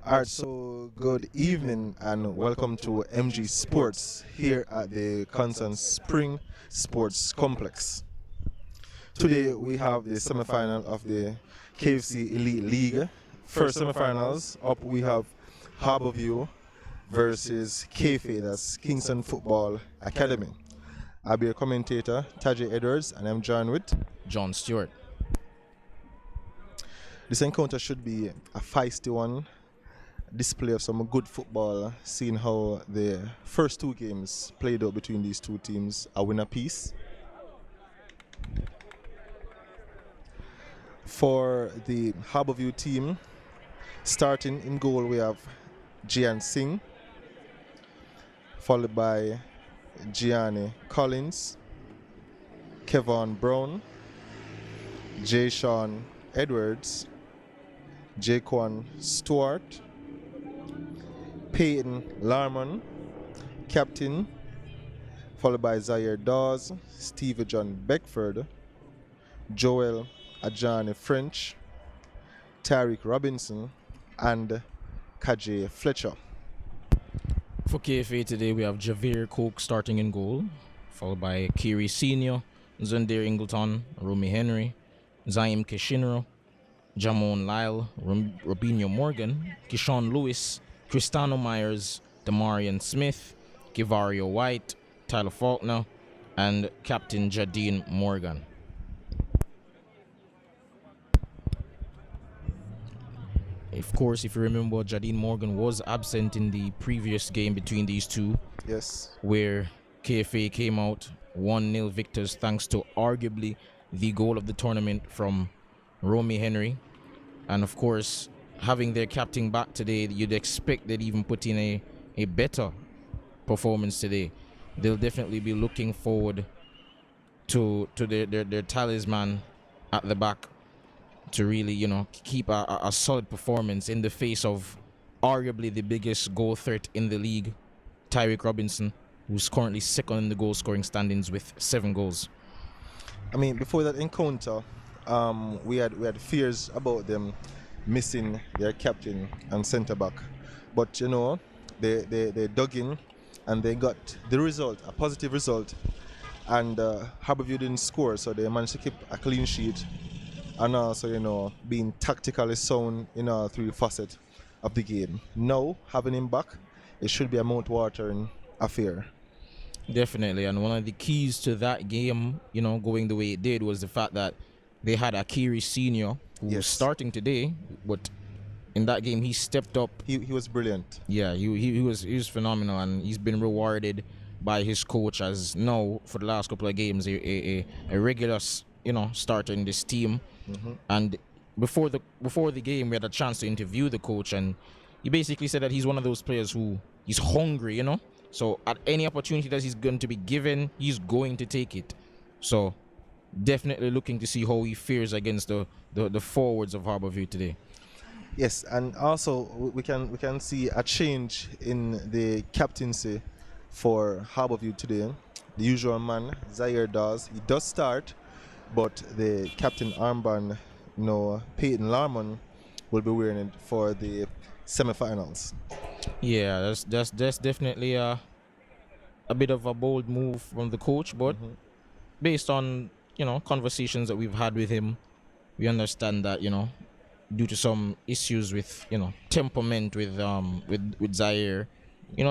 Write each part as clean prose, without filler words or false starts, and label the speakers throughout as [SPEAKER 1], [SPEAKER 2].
[SPEAKER 1] Alright, so good evening and welcome to MG Sports here at the Constant Spring Sports Complex. Today we have the semi-final of the KFC Elite League. First semi-finals up, we have Harborview versus KFA, that's Kingston Football Academy. I'll be a commentator, Tajay Edwards, and I'm joined with
[SPEAKER 2] John Stewart.
[SPEAKER 1] This encounter should be a feisty one, display of some good football, seeing how the first two games played out between these two teams, a win apiece. For the Harborview team, starting in goal we have Jian Singh, followed by Gianni Collins, Kelvin Brown, Jay Sean Edwards, Jaquan Stewart, Peyton Larman, captain, followed by Zaire Dawes, Steve John Beckford, Joel Ajani French, Tariq Robinson, and Kajay Fletcher.
[SPEAKER 2] For KFA today, we have Javier Coke starting in goal, followed by Kiri Senior, Zundir Ingleton, Romy Henry, Zaim Kishinro, Jamon Lyle, Robinho Morgan, Kishon Lewis, Cristano Myers, Damarian Smith, Kivario White, Tyler Faulkner, and Captain Jadine Morgan. Of course, if you remember, Jadine Morgan was absent in the previous game between these two.
[SPEAKER 1] Yes.
[SPEAKER 2] Where KFA came out 1-0 victors thanks to arguably the goal of the tournament from Romy Henry. And of course, having their captain back today, you'd expect they'd even put in a better performance today. They'll definitely be looking forward to their talisman at the back to really, keep a solid performance in the face of arguably the biggest goal threat in the league, Tariq Robinson, who's currently second in the goal scoring standings with 7 goals.
[SPEAKER 1] I mean, before that encounter, we had fears about them missing their captain and centre back, but they dug in and they got the result, a positive result, and Harborview didn't score, so they managed to keep a clean sheet and also being tactically sound in all 3 facets of the game. Now having him back, it should be a mouth-watering affair.
[SPEAKER 2] Definitely, and one of the keys to that game, going the way it did, was the fact that they had Akiri Senior, who was starting today, but in that game he stepped up.
[SPEAKER 1] He was brilliant.
[SPEAKER 2] Yeah, he was phenomenal, and he's been rewarded by his coach as now for the last couple of games a regular starter in this team. Mm-hmm. And before the game, we had a chance to interview the coach, and he basically said that he's one of those players who is hungry, So at any opportunity that he's going to be given, he's going to take it. So definitely looking to see how he fares against the forwards of Harborview today.
[SPEAKER 1] Yes, and also we can see a change in the captaincy for Harborview today. The usual man, Zaire Dawes, he does start, but the captain armband, Peyton Larman, will be wearing it for the semi-finals.
[SPEAKER 2] Yeah, that's definitely a bit of a bold move from the coach, but based on conversations that we've had with him, we understand that due to some issues with temperament with Zaire,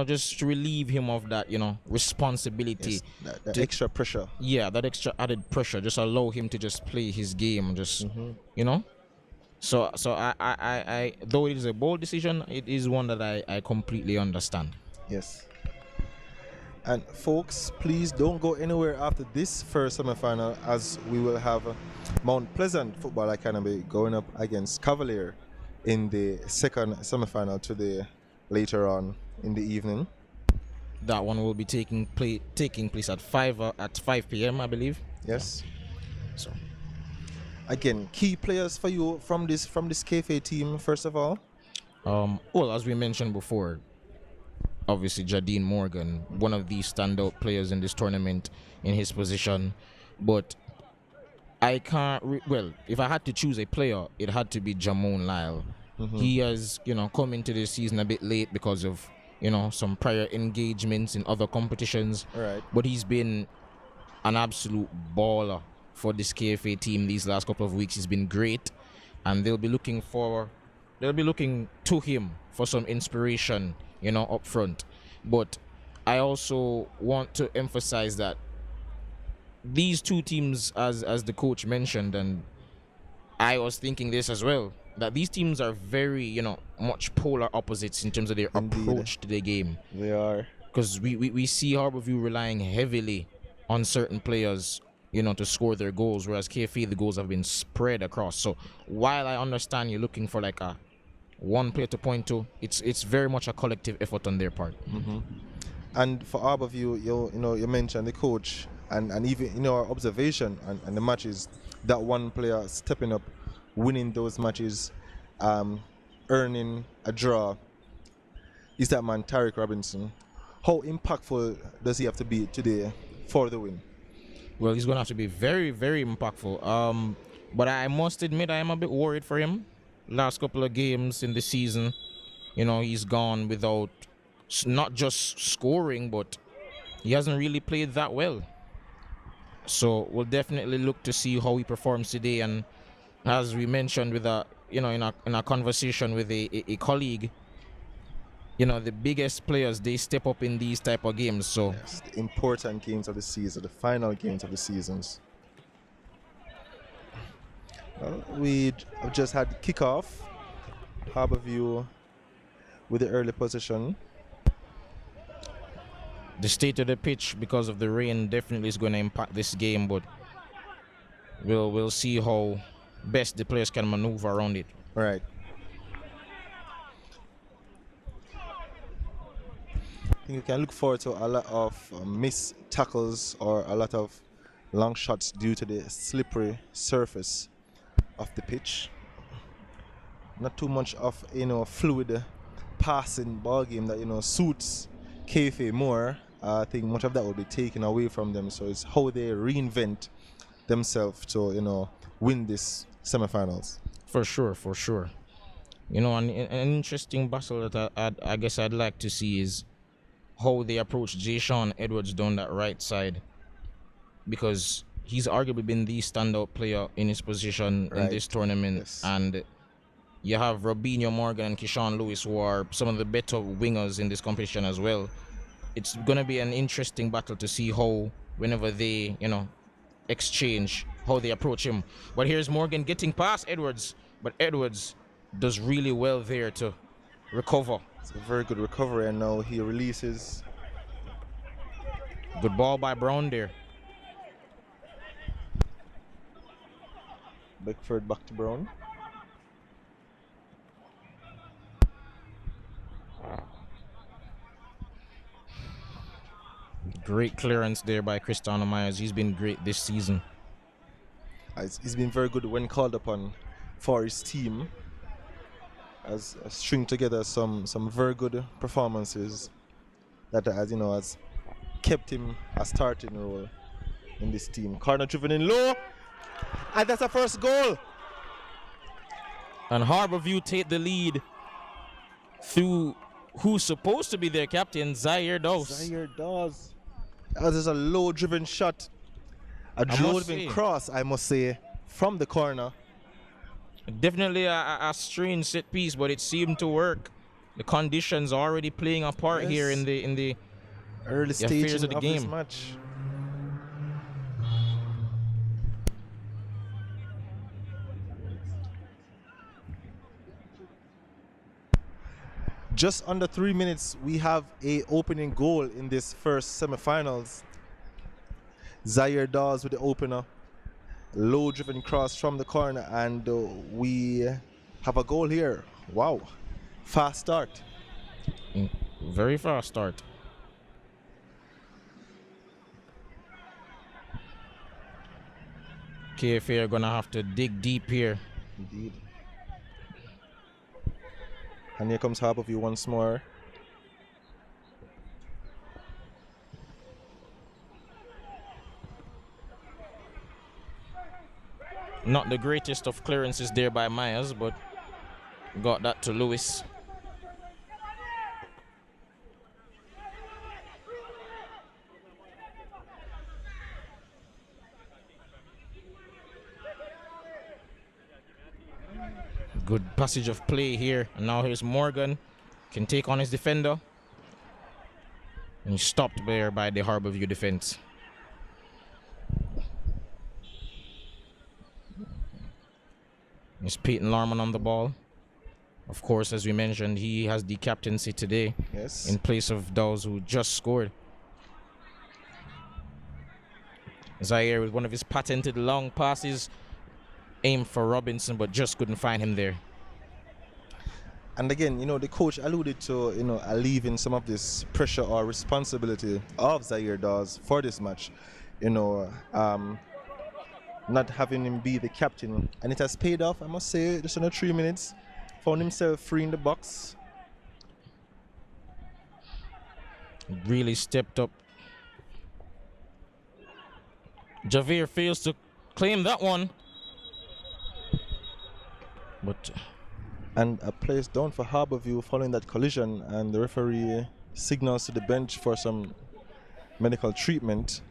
[SPEAKER 2] just to relieve him of that responsibility,
[SPEAKER 1] yes, that extra pressure.
[SPEAKER 2] Yeah, that extra added pressure, just allow him to just play his game, just so I though it is a bold decision, it is one that I completely understand.
[SPEAKER 1] Yes. And folks, please don't go anywhere after this first semi-final, as we will have Mount Pleasant Football Academy going up against Cavalier in the second semi-final today, later on in the evening.
[SPEAKER 2] That one will be taking place at 5 p.m. I believe.
[SPEAKER 1] Yes.
[SPEAKER 2] So
[SPEAKER 1] again, key players for you from this KFA team, first of all.
[SPEAKER 2] Well, as we mentioned before, obviously Jadine Morgan, one of the standout players in this tournament in his position, but I can't well, if I had to choose a player, it had to be Jamon Lyle, He has, come into this season a bit late because of, some prior engagements in other competitions.
[SPEAKER 1] Right.
[SPEAKER 2] But he's been an absolute baller for this KFA team these last couple of weeks. He's been great, and they'll be looking to him for some inspiration, up front. But I also want to emphasize that these two teams, as the coach mentioned, and I was thinking this as well, that these teams are very, much polar opposites in terms of their
[SPEAKER 1] Indeed.
[SPEAKER 2] approach to the game.
[SPEAKER 1] They are.
[SPEAKER 2] Because we see Harborview relying heavily on certain players, to score their goals, whereas KFA, the goals have been spread across. So while I understand you're looking for like a one player to point to, it's very much a collective effort on their part.
[SPEAKER 1] And for Harborview, you mentioned the coach, and even our observation and the matches, that one player stepping up, winning those matches, earning a draw, is that man Tariq Robinson. How impactful does he have to be today for the win?
[SPEAKER 2] Well, he's going to have to be very, very impactful. But I must admit, I am a bit worried for him. Last couple of games in the season, he's gone without not just scoring, but he hasn't really played that well. So we'll definitely look to see how he performs today. And as we mentioned with in a conversation with a colleague, the biggest players, they step up in these type of games. So
[SPEAKER 1] yes, the important games of the season, the final games of the seasons. Well, we have just had kickoff. Harborview with the early position.
[SPEAKER 2] The state of the pitch, because of the rain, definitely is going to impact this game, but we'll see how best the players can maneuver around it.
[SPEAKER 1] Right. I think you can look forward to a lot of missed tackles or a lot of long shots due to the slippery surface of the pitch. Not too much of fluid passing ball game that suits KFA more. I think much of that will be taken away from them. So it's how they reinvent themselves to win this semifinals.
[SPEAKER 2] For sure. An interesting battle that I guess I'd like to see is how they approach Jay Sean Edwards down that right side, because he's arguably been the standout player in his position in this tournament.
[SPEAKER 1] Yes.
[SPEAKER 2] And you have Robinho Morgan and Keyshawn Lewis, who are some of the better wingers in this competition as well. It's going to be an interesting battle to see how, whenever they, exchange, how they approach him. But here's Morgan getting past Edwards, but Edwards does really well there to recover.
[SPEAKER 1] It's a very good recovery, and now he releases.
[SPEAKER 2] Good ball by Brown there.
[SPEAKER 1] Beckford back to Brown.
[SPEAKER 2] Great clearance there by Cristiano Myers. He's been great this season.
[SPEAKER 1] He's been very good when called upon for his team. Has string together some very good performances that has kept him a starting role in this team. Corner driven in low, and that's a first goal.
[SPEAKER 2] And Harborview take the lead through who's supposed to be their captain, Zaire Dawes.
[SPEAKER 1] Zaire Dawes. There's a low driven shot, a low driven cross, I must say, from the corner.
[SPEAKER 2] Definitely a strange set piece, but it seemed to work. The conditions are already playing a part here in the
[SPEAKER 1] early stages
[SPEAKER 2] of the game.
[SPEAKER 1] This match. Just under 3 minutes, we have a opening goal in this first semifinals. Zaire Dawes with the opener. Low driven cross from the corner, and we have a goal here. Wow, fast start.
[SPEAKER 2] Very fast start. KFA are gonna have to dig deep here.
[SPEAKER 1] Indeed. And here comes Harborview once more.
[SPEAKER 2] Not the greatest of clearances there by Myers, but got that to Lewis. Good passage of play here. And now here's Morgan. Can take on his defender. And he's stopped there by the Harborview defense. It's Peyton Larman on the ball. Of course, as we mentioned, he has the captaincy today.
[SPEAKER 1] Yes.
[SPEAKER 2] In place of Dawes, who just scored. Zaire with one of his patented long passes. Aimed for Robinson, but just couldn't find him there.
[SPEAKER 1] And again, the coach alluded to, alleviating some of this pressure or responsibility of Zaire Dawes for this match. Not having him be the captain. And it has paid off, I must say, just under 3 minutes. Found himself free in the box.
[SPEAKER 2] Really stepped up. Javier fails to claim that one.
[SPEAKER 1] And a place down for Harborview following that collision, and the referee signals to the bench for some medical treatment.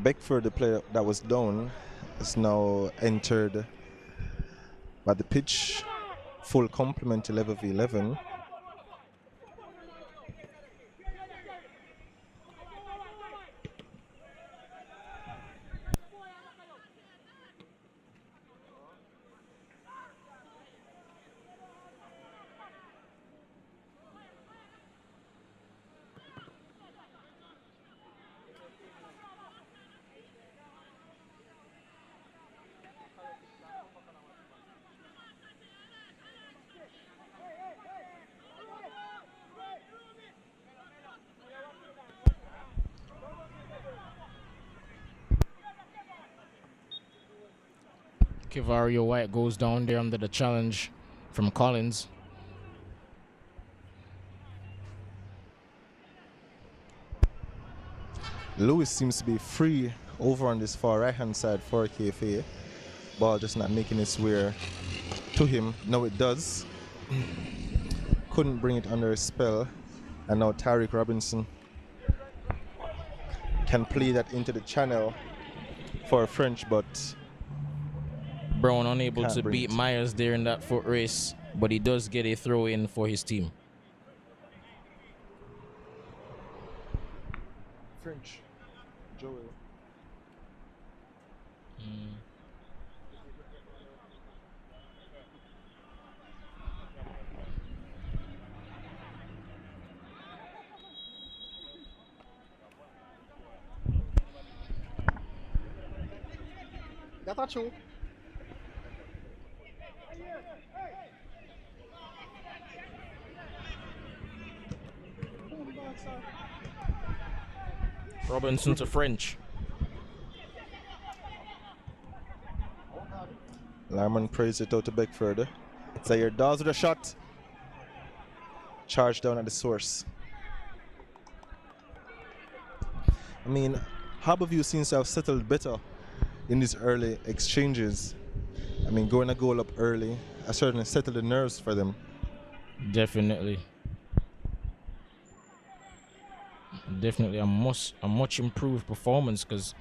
[SPEAKER 1] Beckford, the player that was down, is now entered by the pitch. Full complement to 11v11.
[SPEAKER 2] Kivario White goes down there under the challenge from Collins.
[SPEAKER 1] Lewis seems to be free over on this far right hand side for KFA. Ball just not making its way to him. Now it does. Couldn't bring it under a spell. And now Tariq Robinson can play that into the channel for French, but
[SPEAKER 2] Brown unable to beat
[SPEAKER 1] it.
[SPEAKER 2] Myers there in that foot race, but he does get a throw in for his team.
[SPEAKER 1] French, Joel.
[SPEAKER 3] That's a choke.
[SPEAKER 2] Robinson to French.
[SPEAKER 1] Larman praised it out to Beckford. Zaire Dawes with a shot. Charge down at the source. I mean, Harborview seems to have settled better in these early exchanges. I mean, going a goal up early, I certainly settled the nerves for them.
[SPEAKER 2] Definitely. Definitely a much improved performance, because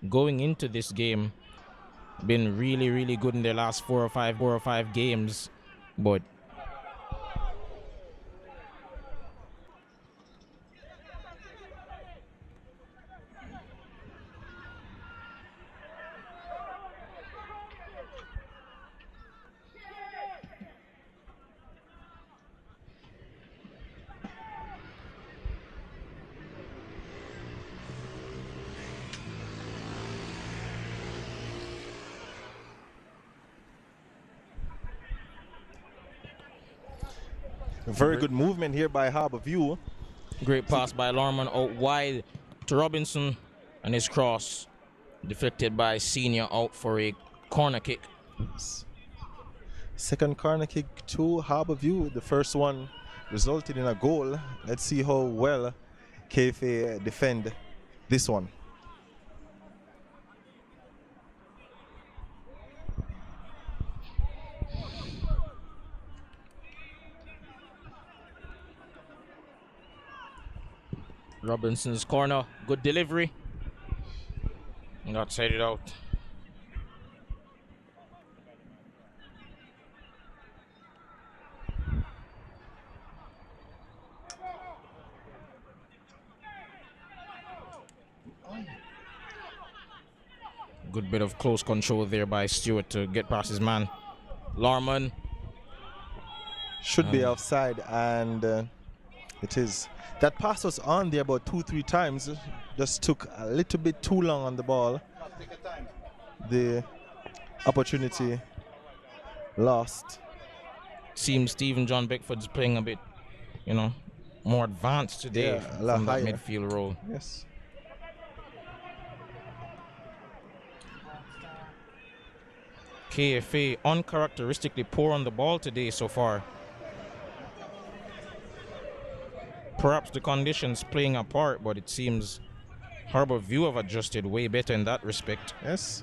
[SPEAKER 2] going into this game, been really, really good in their last four or five games, but
[SPEAKER 1] Very good movement here by Harborview.
[SPEAKER 2] great pass by Lorman out wide to Robinson, and his cross deflected by Senior out for a corner kick.
[SPEAKER 1] Second corner kick to Harborview. The first one resulted in a goal. Let's see how well KFA defend this one.
[SPEAKER 2] Robinson's corner, good delivery. Not set it out. Good bit of close control there by Stewart to get past his man. Lorman.
[SPEAKER 1] Should be offside, and it is. That pass was on there about 2-3 times. Just took a little bit too long on the ball. The opportunity lost.
[SPEAKER 2] Seems Stephen John Beckford's playing a bit, more advanced today from that midfield role.
[SPEAKER 1] Yes.
[SPEAKER 2] KFA uncharacteristically poor on the ball today so far. Perhaps the conditions playing a part, but it seems Harborview have adjusted way better in that respect.
[SPEAKER 1] Yes.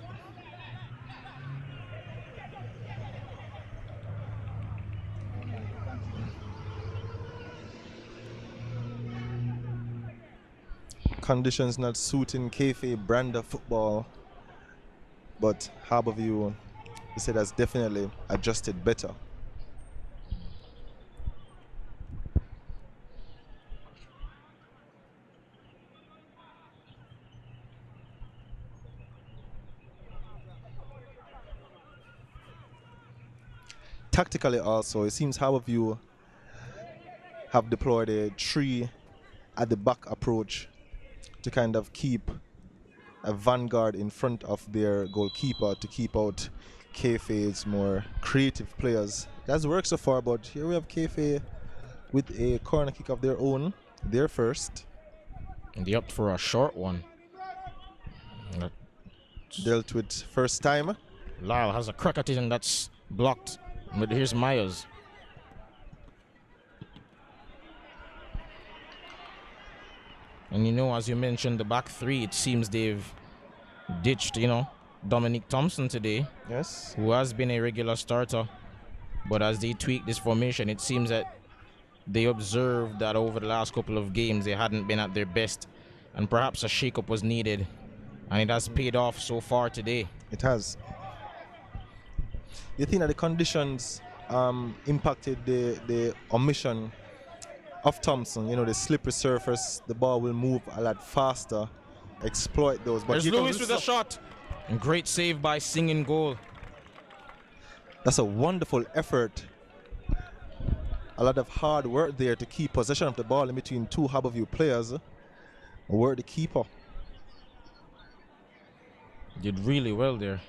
[SPEAKER 1] Conditions not suiting KFA brand of football, but Harborview, he said, has definitely adjusted better. Tactically also, it seems Harborview have deployed a 3 at the back approach to kind of keep a vanguard in front of their goalkeeper to keep out KFA's more creative players. That's worked so far, but here we have KFA with a corner kick of their own, their first.
[SPEAKER 2] And they opt for a short one.
[SPEAKER 1] Dealt with first time.
[SPEAKER 2] Lyle has a crack at it, and that's blocked. But here's Myers. And as you mentioned, the back three, it seems they've ditched, Dominic Thompson today.
[SPEAKER 1] Yes.
[SPEAKER 2] Who has been a regular starter. But as they tweak this formation, it seems that they observed that over the last couple of games, they hadn't been at their best. And perhaps a shake-up was needed. And it has paid off so far today.
[SPEAKER 1] It has. You think that the conditions impacted the omission of Thompson? The slippery surface, the ball will move a lot faster, exploit those. But
[SPEAKER 2] there's Lewis with a shot. And great save by Singh in goal.
[SPEAKER 1] That's a wonderful effort. A lot of hard work there to keep possession of the ball in between two Harborview players. Work the keeper.
[SPEAKER 2] Did really well there.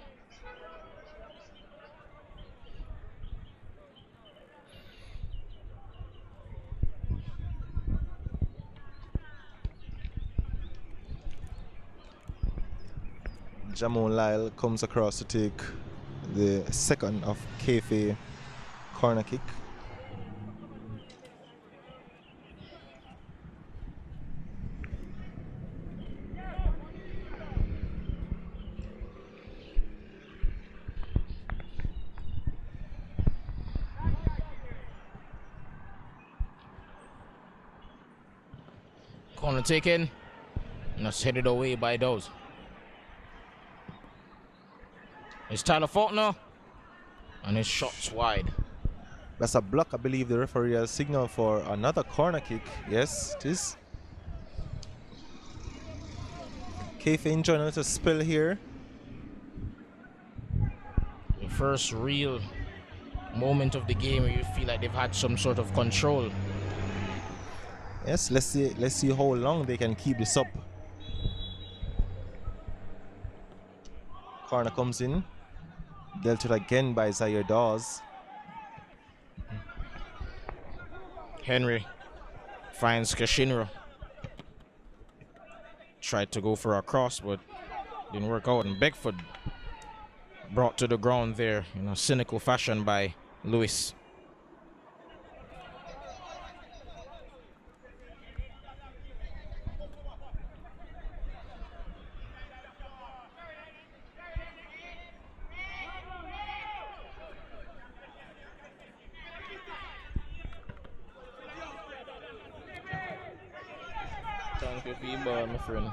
[SPEAKER 1] Jamon Lyle comes across to take the second of KFA corner kick.
[SPEAKER 2] Corner taken. And that's headed away by those. It's Tyler Faulkner. And his shot's wide.
[SPEAKER 1] That's a block. I believe the referee has signaled for another corner kick. Yes, it is. KFA enjoying a little spill here.
[SPEAKER 2] The first real moment of the game where you feel like they've had some sort of control.
[SPEAKER 1] Yes, let's see how long they can keep this up. Corner comes in. Dealt with again by Zaire Dawes.
[SPEAKER 2] Henry finds Kashinra. Tried to go for a cross, but didn't work out. And Beckford brought to the ground there in a cynical fashion by Lewis. Thank you for your ball, my friend.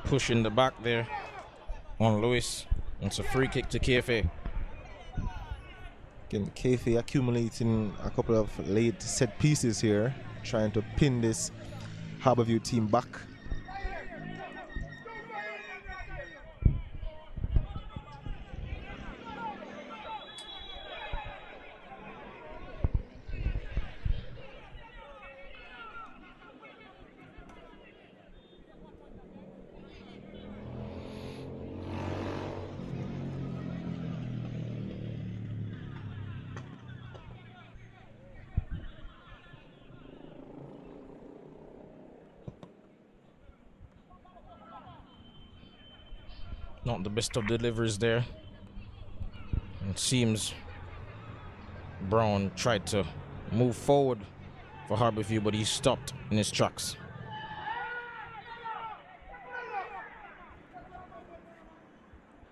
[SPEAKER 2] Pushing the back there on Lewis. It's a free kick to KFA.
[SPEAKER 1] Again, KFA accumulating a couple of late set pieces here, trying to pin this Harborview team back.
[SPEAKER 2] Not the best of deliveries there. It seems Brown tried to move forward for Harborview, but he stopped in his tracks.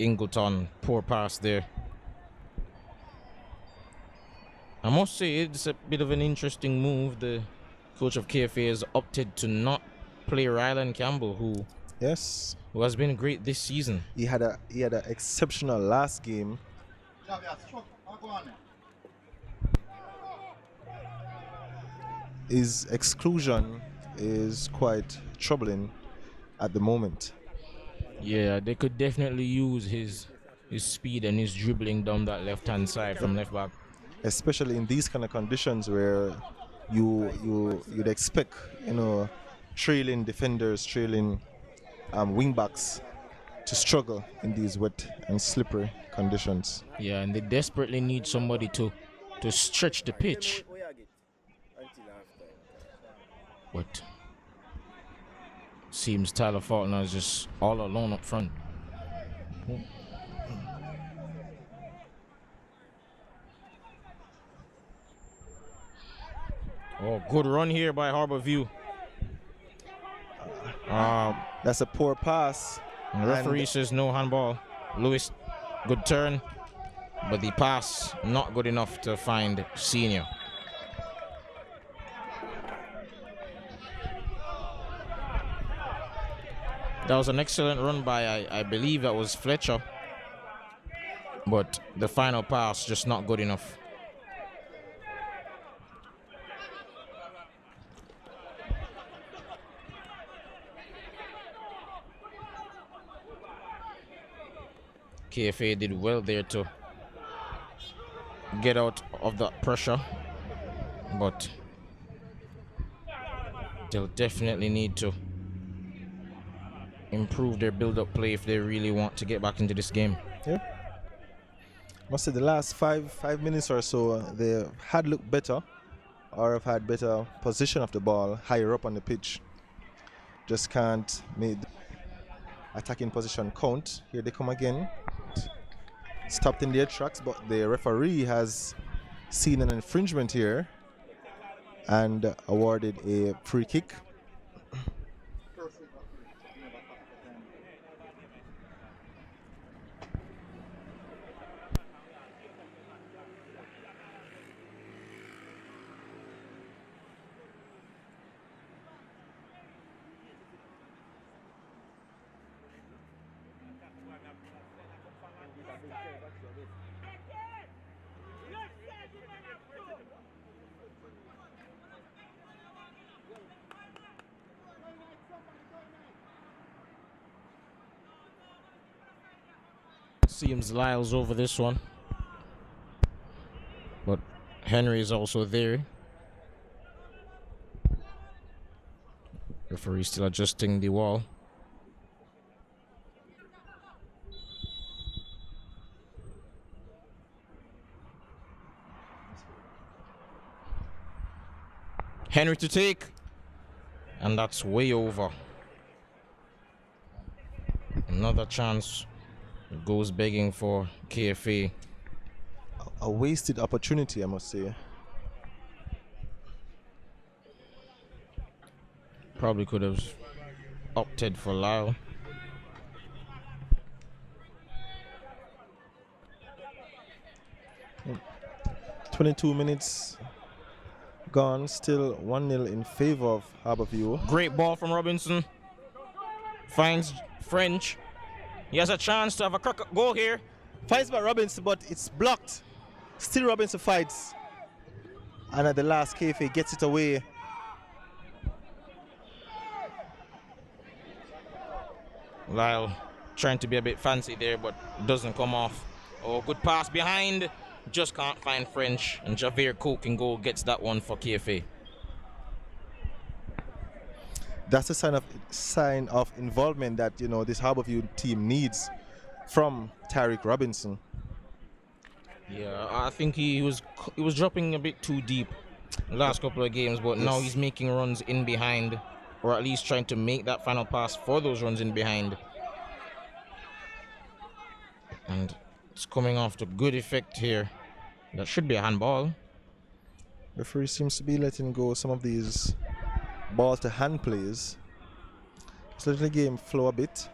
[SPEAKER 2] Ingleton, poor pass there. I must say it's a bit of an interesting move. The coach of KFA has opted to not play Ryland Campbell, who has been great this season.
[SPEAKER 1] He had an exceptional last game. His exclusion is quite troubling at the moment.
[SPEAKER 2] Yeah, they could definitely use his speed and his dribbling down that left-hand side from left back.
[SPEAKER 1] Especially in these kind of conditions where you'd expect, trailing defenders, trailing wing backs to struggle in these wet and slippery conditions.
[SPEAKER 2] Yeah, and they desperately need somebody to stretch the pitch. But seems Tyler Faulkner is just all alone up front. Oh, good run here by Harborview.
[SPEAKER 1] That's a poor pass.
[SPEAKER 2] The referee says no handball. Lewis, good turn, but the pass not good enough to find Senior. That was an excellent run by, I believe that was Fletcher, but the final pass just not good enough. KFA did well there to get out of the pressure, but they'll definitely need to improve their build-up play if they really want to get back into this game.
[SPEAKER 1] Yeah. Must say the last five minutes or so they had looked better. or have had better position of the ball higher up on the pitch. Just can't make the attacking position count. Here they come again. Stopped in their tracks, but the referee has seen an infringement here and awarded a free kick.
[SPEAKER 2] Seems Lyle's over this one. But Henry is also there. Referee still adjusting the wall. Henry to take. And that's way over. Another chance goes begging for KFA.
[SPEAKER 1] A wasted opportunity, I must say.
[SPEAKER 2] Probably could have opted for Lyle.
[SPEAKER 1] Mm. 22 minutes gone, still 1-0 in favor of Harborview.
[SPEAKER 2] Great ball from Robinson. Finds French. He has a chance to have a crack goal here.
[SPEAKER 1] Fights by Robinson, but it's blocked. Still Robinson fights. And at the last, KFA gets it away.
[SPEAKER 2] Lyle trying to be a bit fancy there, but doesn't come off. Oh, good pass behind. Just can't find French. And Javier Cook can go, gets that one for KFA.
[SPEAKER 1] That's a sign of involvement that, you know, this Harborview team needs from Tariq Robinson.
[SPEAKER 2] Yeah, I think he was dropping a bit too deep the last couple of games, but now he's making runs in behind, or at least trying to make that final pass for those runs in behind. And it's coming off to good effect here. That should be a handball.
[SPEAKER 1] Referee seems to be letting go some of these ball to hand plays. It's letting the game flow a bit.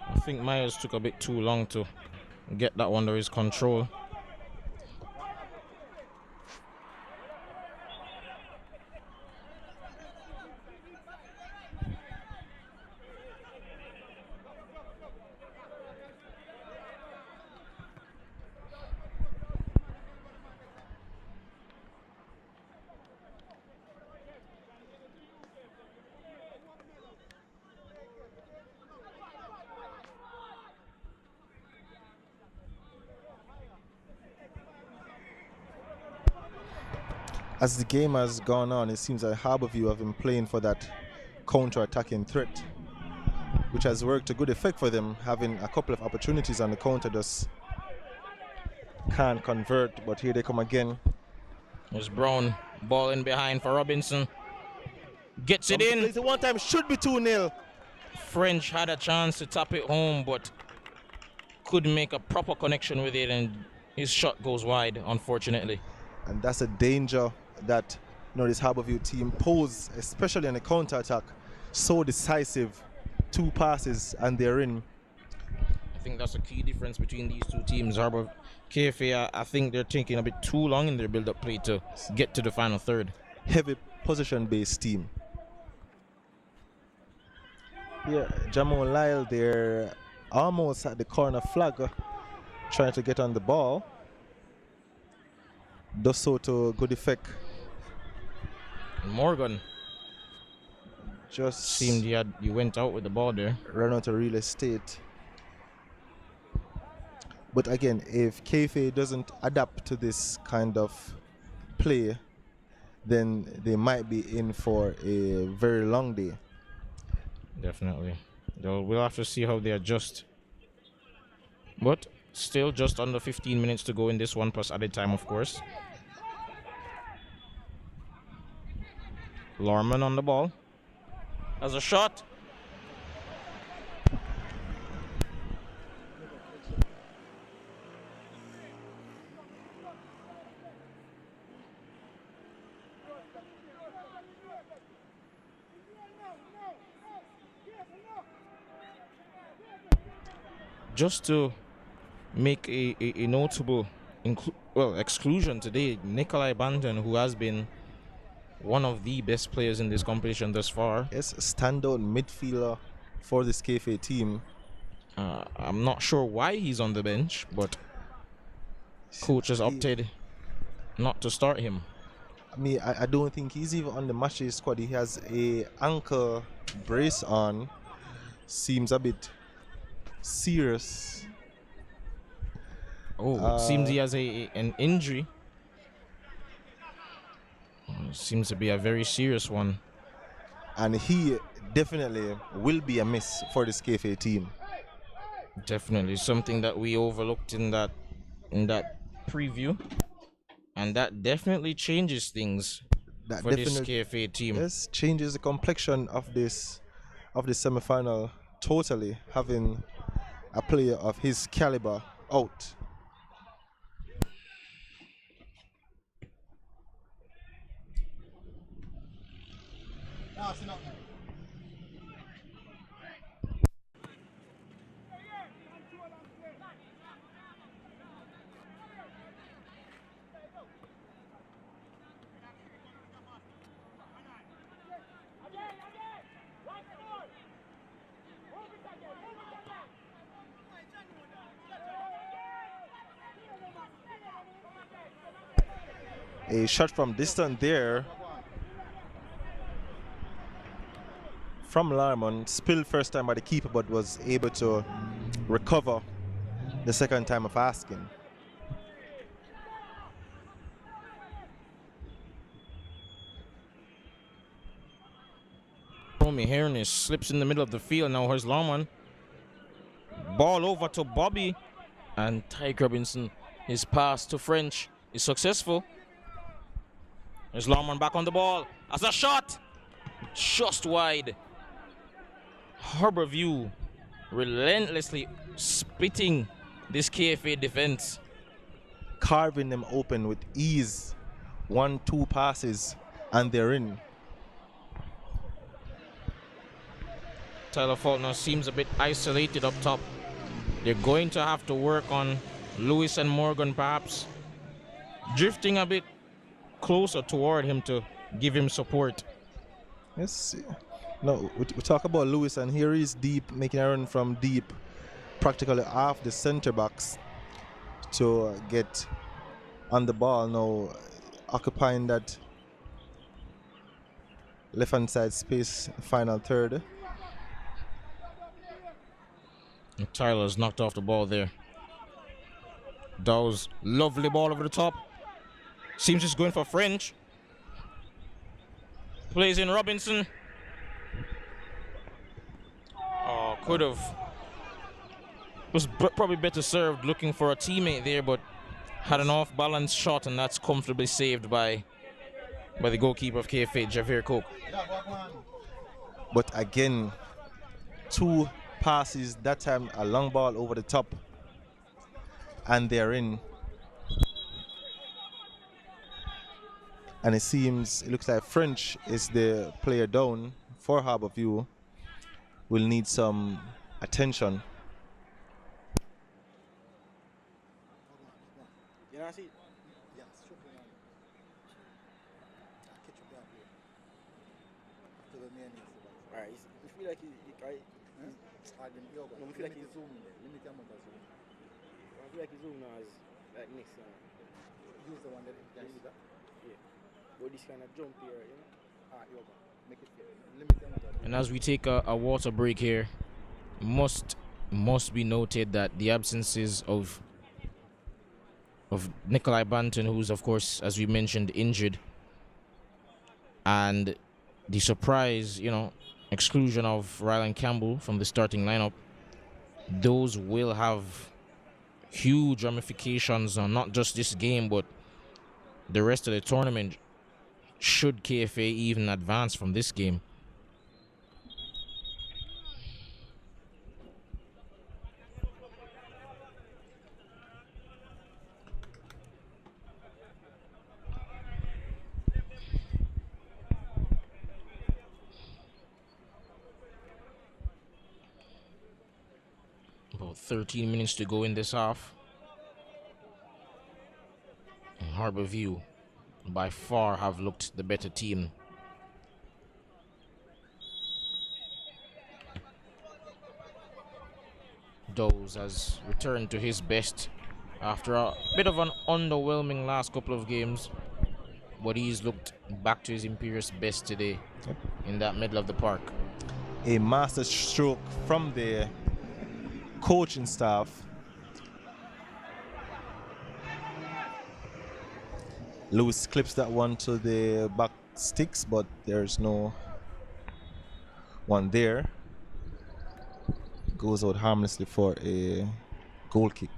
[SPEAKER 2] I think Myers took a bit too long to get that one under his control.
[SPEAKER 1] As the game has gone on, it seems that Harborview have been playing for that counter-attacking threat, which has worked to good effect for them, having a couple of opportunities on the counter, just can't convert. But here they come again.
[SPEAKER 2] There's Brown, ball in behind for Robinson. Gets it in.
[SPEAKER 1] The one time should be 2-0.
[SPEAKER 2] French had a chance to tap it home, but couldn't make a proper connection with it, and His shot goes wide, unfortunately.
[SPEAKER 1] And that's a danger that this Harborview team pose, especially on a counter-attack. So decisive. 2 passes and they're in.
[SPEAKER 2] I think that's a key difference between these two teams. Harbour KFA, I think they're taking a bit too long in their build-up play to get to the final third.
[SPEAKER 1] Heavy possession-based team. Yeah, Jamal Lyle there almost at the corner flag, trying to get on the ball. Does so to good effect.
[SPEAKER 2] Morgan
[SPEAKER 1] Just
[SPEAKER 2] seemed he went out with the ball there.
[SPEAKER 1] Run out of real estate. But again, if KFA doesn't adapt to this kind of play, then they might be in for a very long day.
[SPEAKER 2] Definitely. We'll have to see how they adjust. But still just under 15 minutes to go in this one plus added time, of course. Lorman on the ball. As a shot. Just to make a notable exclusion today, Nikolai Banton, who has been one of the best players in this competition thus far.
[SPEAKER 1] Yes, standout midfielder for this KFA team.
[SPEAKER 2] I'm not sure why he's on the bench, but coach has opted not to start him.
[SPEAKER 1] I don't think he's even on the match day squad. He has a ankle brace on. Seems a bit serious.
[SPEAKER 2] Oh, it seems he has an injury. Seems to be a very serious one.
[SPEAKER 1] And he definitely will be a miss for this KFA team.
[SPEAKER 2] Definitely something that we overlooked in that preview, and that definitely changes things for this KFA team.
[SPEAKER 1] Yes, changes the complexion of this semi-final totally, having a player of his caliber out. A shot from distance there from Larmon, spilled first time by the keeper, but was able to recover the second time of asking.
[SPEAKER 2] Romy Harness slips in the middle of the field. Now here's Larmon. Ball over to Bobby, and Tyke Robinson. His pass to French is successful. There's Larmon back on the ball. As a shot, just wide. Harborview relentlessly splitting this KFA defense.
[SPEAKER 1] Carving them open with ease. 1-2 passes, and they're in.
[SPEAKER 2] Tyler Faulkner seems a bit isolated up top. They're going to have to work on Lewis and Morgan perhaps drifting a bit closer toward him to give him support.
[SPEAKER 1] Yes. No, we talk about Lewis, and here he's deep, making a run from deep, practically off the center backs to get on the ball. Now occupying that left-hand side space, final third.
[SPEAKER 2] And Tyler's knocked off the ball there. Dawes, lovely ball over the top. Seems he's going for French. Plays in Robinson. Oh, could have. Was probably better served looking for a teammate there, but had an off-balance shot, and that's comfortably saved by the goalkeeper of KFA, Javier Coke.
[SPEAKER 1] But again, 2 passes, that time a long ball over the top, and they're in. And it looks like French is the player down for Harborview. Will need some attention.
[SPEAKER 3] You know, see? Alright, you feel like you can't. No, I feel like he's zooming. I feel like he's zooming now as like next time. Use the one that can do that? Yeah. But this kind of jump here, you know? Yoga. Make it limit.
[SPEAKER 2] And as we take a water break here, must be noted that the absences of Nikolai Banton, who's of course, as we mentioned, injured, and the surprise, exclusion of Ryland Campbell from the starting lineup, those will have huge ramifications on not just this game but the rest of the tournament, should KFA even advance from this game. About 13 minutes to go in this half. And Harborview by far have looked the better team. Doze has returned to his best after a bit of an underwhelming last couple of games, but he's looked back to his imperious best today in that middle of the park.
[SPEAKER 1] A master stroke from the coaching staff. Lewis clips that one to the back sticks, but there's no one there. Goes out harmlessly for a goal kick.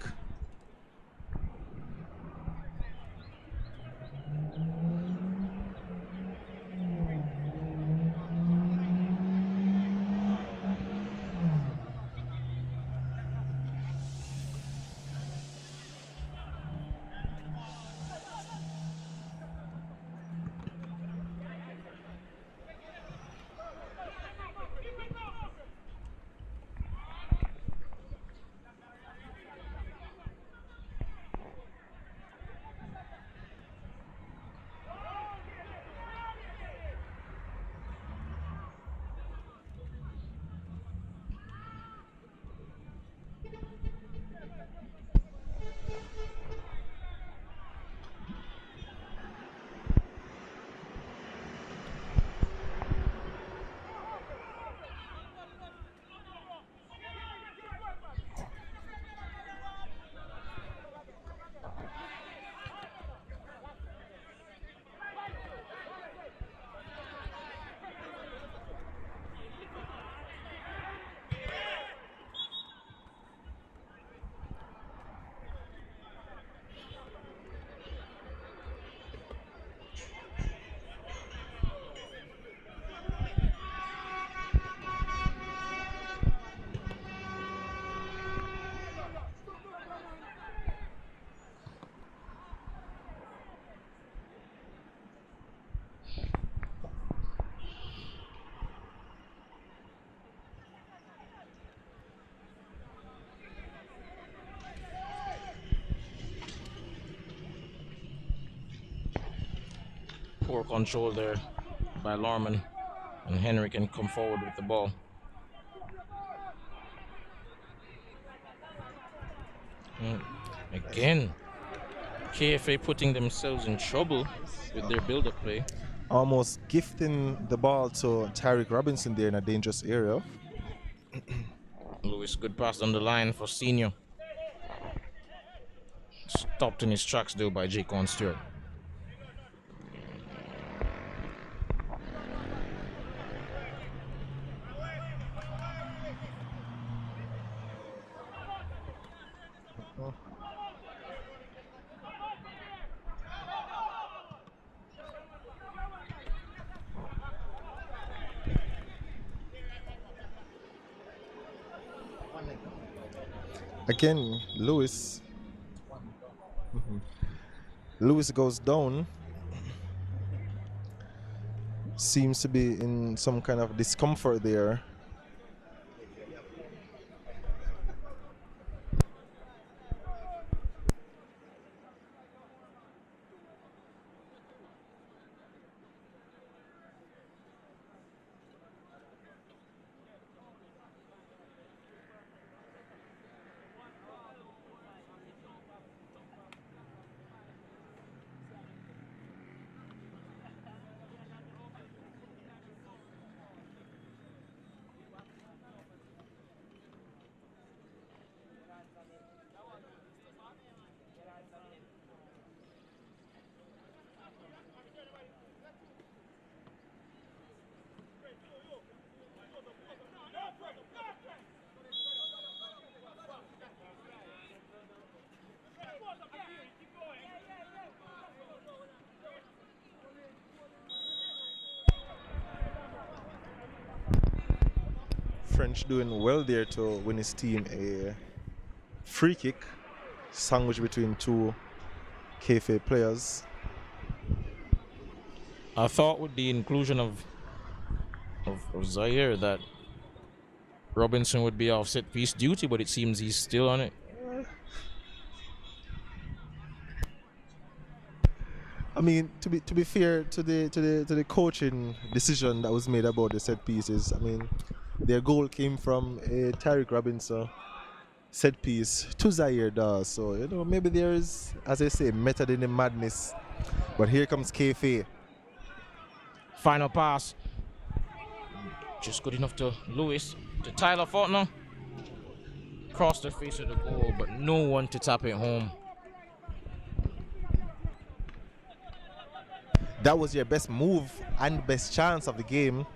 [SPEAKER 2] Poor control there by Lorman, and Henry can come forward with the ball. Again, KFA putting themselves in trouble with their build-up play.
[SPEAKER 1] Almost gifting the ball to Tyreek Robinson there in a dangerous area.
[SPEAKER 2] Lewis, good pass on the line for Senior. Stopped in his tracks though by Jacon Stewart.
[SPEAKER 1] Again, Lewis. Lewis goes down. seems to be in some kind of discomfort there. French doing well there to win his team a free kick sandwiched between two KFA players.
[SPEAKER 2] I thought with the inclusion of Zaire that Robinson would be off set piece duty, but it seems he's still on it.
[SPEAKER 1] I mean, to be fair to the coaching decision that was made about the set pieces, I mean, their goal came from a Tariq Robinson set piece to Zaire Dawes. So, you know, maybe there is, as I say, method in the madness. But here comes KFA.
[SPEAKER 2] Final pass. Just good enough to Lewis. To Tyler Fortner. Cross the face of the goal, but no one to tap it home.
[SPEAKER 1] That was your best move and best chance of the game.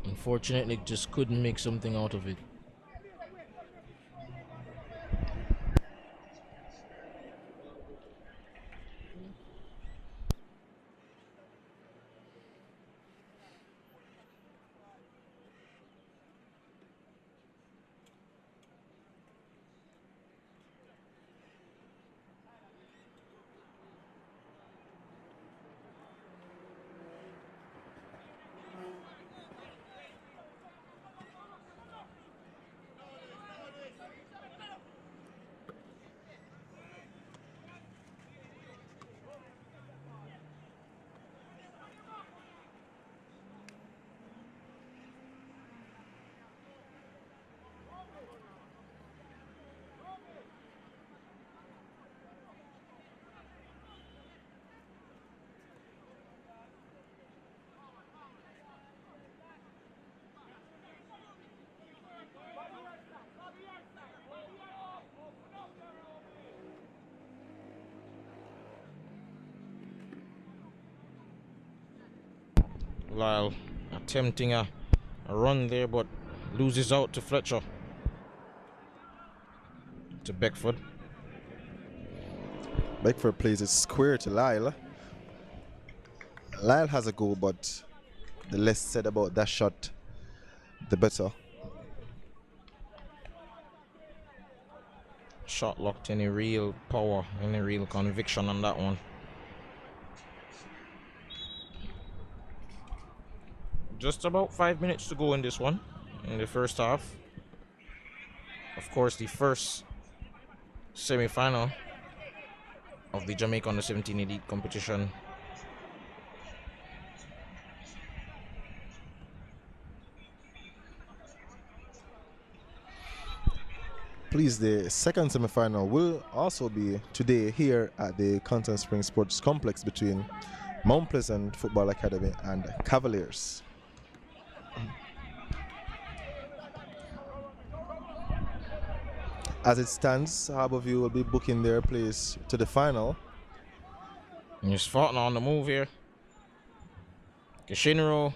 [SPEAKER 2] Unfortunately, just couldn't make something out of it. Lyle attempting a run there, but loses out to Fletcher. To Beckford.
[SPEAKER 1] Beckford plays it square to Lyle. Lyle has a goal, but the less said about that shot, the better.
[SPEAKER 2] Shot locked, any real power, any real conviction on that one. Just about 5 minutes to go in this one, in the first half. Of course, the first semi-final of the Jamaica U17 Elite competition.
[SPEAKER 1] Please, the second semi-final will also be today here at the Content Spring Sports Complex between Mount Pleasant Football Academy and Cavaliers. As it stands, Harborview will be booking their place to the final.
[SPEAKER 2] And he's fought on the move here. Kishinro.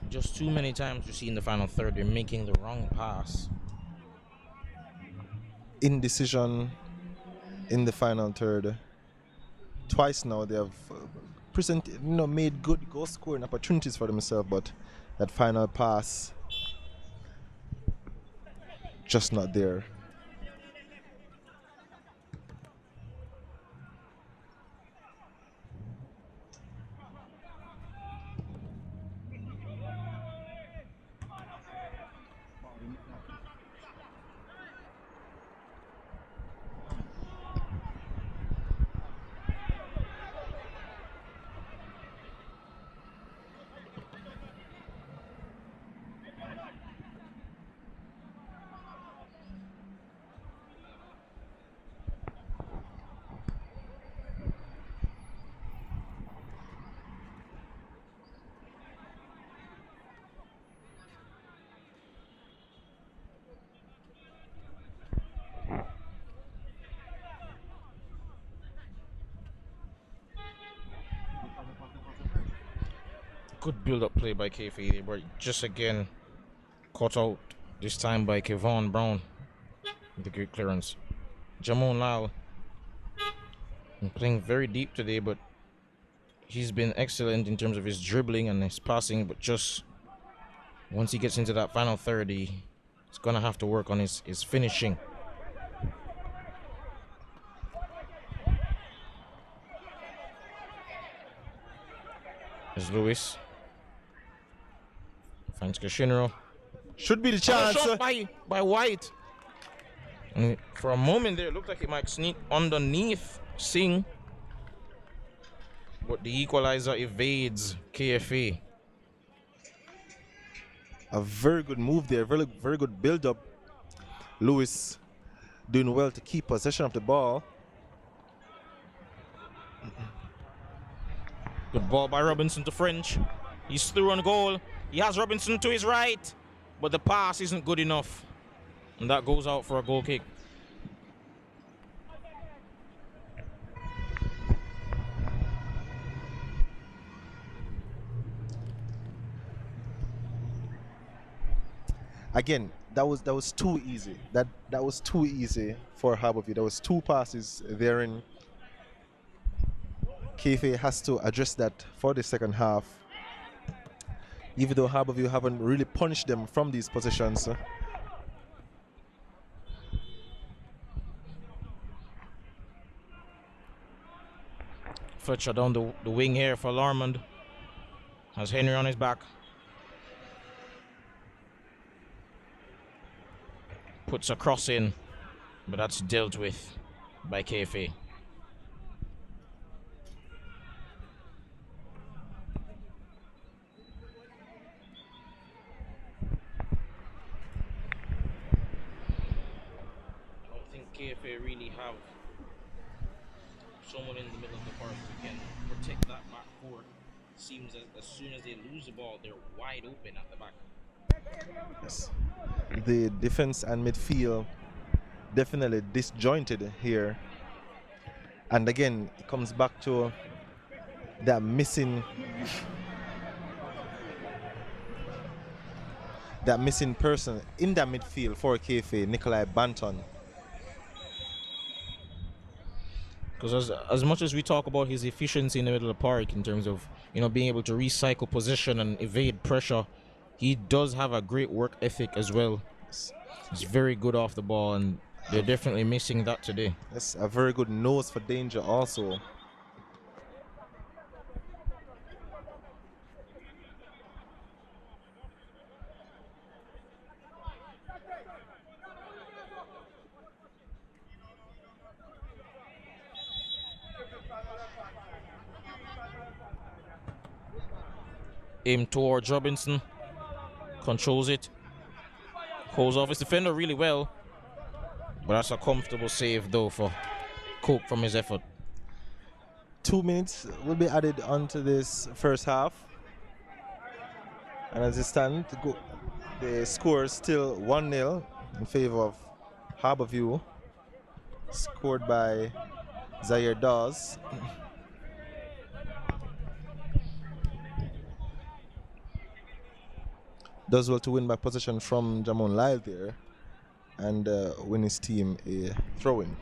[SPEAKER 2] Just too many times we see in the final third, they're making the wrong pass.
[SPEAKER 1] Indecision in the final third. Twice now they have made good goal scoring opportunities for themselves, but that final pass just not there.
[SPEAKER 2] Good build-up play by KFA, but just again caught out this time by Kelvin Brown with a great clearance. Jamon Lyle playing very deep today, but he's been excellent in terms of his dribbling and his passing, but just once he gets into that final third, he's gonna have to work on his finishing. There's Lewis. Finds Cashinero.
[SPEAKER 1] Should be the chance.
[SPEAKER 2] Shot by White. And for a moment there, it looked like it might sneak underneath Singh. But the equalizer evades KFA.
[SPEAKER 1] A very good move there, very, very good build-up. Lewis doing well to keep possession of the ball.
[SPEAKER 2] Good ball by Robinson to French. He's through on goal. He has Robinson to his right, but the pass isn't good enough. And that goes out for a goal kick.
[SPEAKER 1] Again, that was too easy. That was too easy for Harborview. There was 2 passes therein. KFA has to address that for the second half. Even though Harborview haven't really punished them from these positions.
[SPEAKER 2] Fletcher down the wing here for Larmond. Has Henry on his back. Puts a cross in, but that's dealt with by KFA. I don't think KFA really have someone in the middle of the park who can protect that back four. Seems as soon as they lose the ball, they're wide open at the back.
[SPEAKER 1] Yes. The defense and midfield definitely disjointed here. And again, it comes back to that missing person in that midfield for KFA, Nikolai Banton.
[SPEAKER 2] Because as much as we talk about his efficiency in the middle of the park in terms of, you know, being able to recycle possession and evade pressure, he does have a great work ethic as well. He's very good off the ball, and they're definitely missing that today.
[SPEAKER 1] That's a very good nose for danger also.
[SPEAKER 2] Aim towards Robinson. Controls it. Holds off his defender really well. But that's a comfortable save though for Coke from his effort.
[SPEAKER 1] 2 minutes will be added onto this first half. And as it stands, the score is still 1-0 in favor of Harborview. Scored by Zaire Dawes. Does well to win by possession from Jamon Lyle there and win his team a throw-in.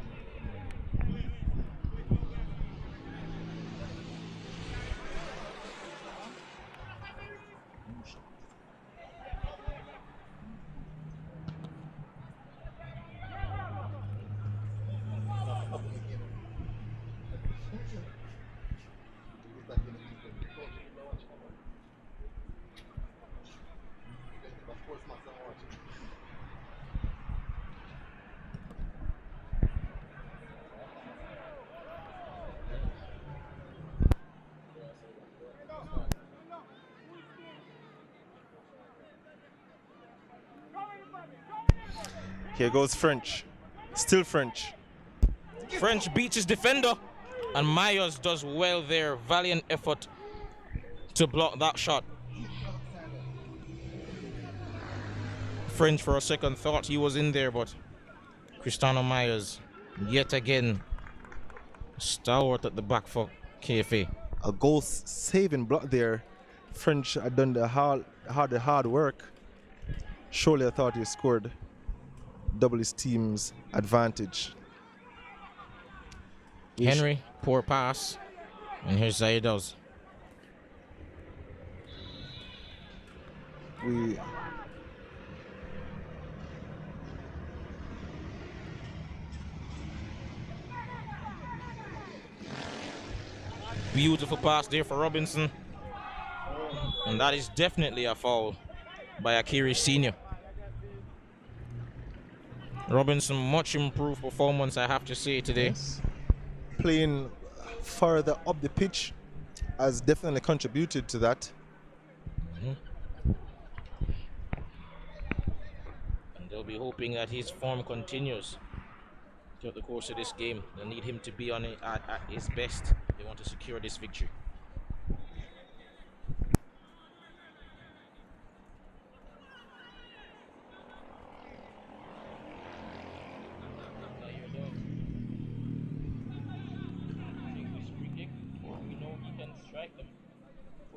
[SPEAKER 1] Here goes French. Still French.
[SPEAKER 2] French beats his defender, and Myers does well there. Valiant effort to block that shot. French for a second thought he was in there, but Cristiano Myers yet again stalwart at the back for KFA.
[SPEAKER 1] A goal saving block there French had done the hard work. Surely I thought he scored double his team's advantage.
[SPEAKER 2] Henry, poor pass. And here's Zaire does.
[SPEAKER 1] We
[SPEAKER 2] Beautiful pass there for Robinson. And that is definitely a foul by Akiri Sr. Robinson, much improved performance, I have to say, today.
[SPEAKER 1] Yes. Playing further up the pitch has definitely contributed to that.
[SPEAKER 2] And they'll be hoping that his form continues throughout the course of this game. They'll need him to be on it at his best. They want to secure this victory.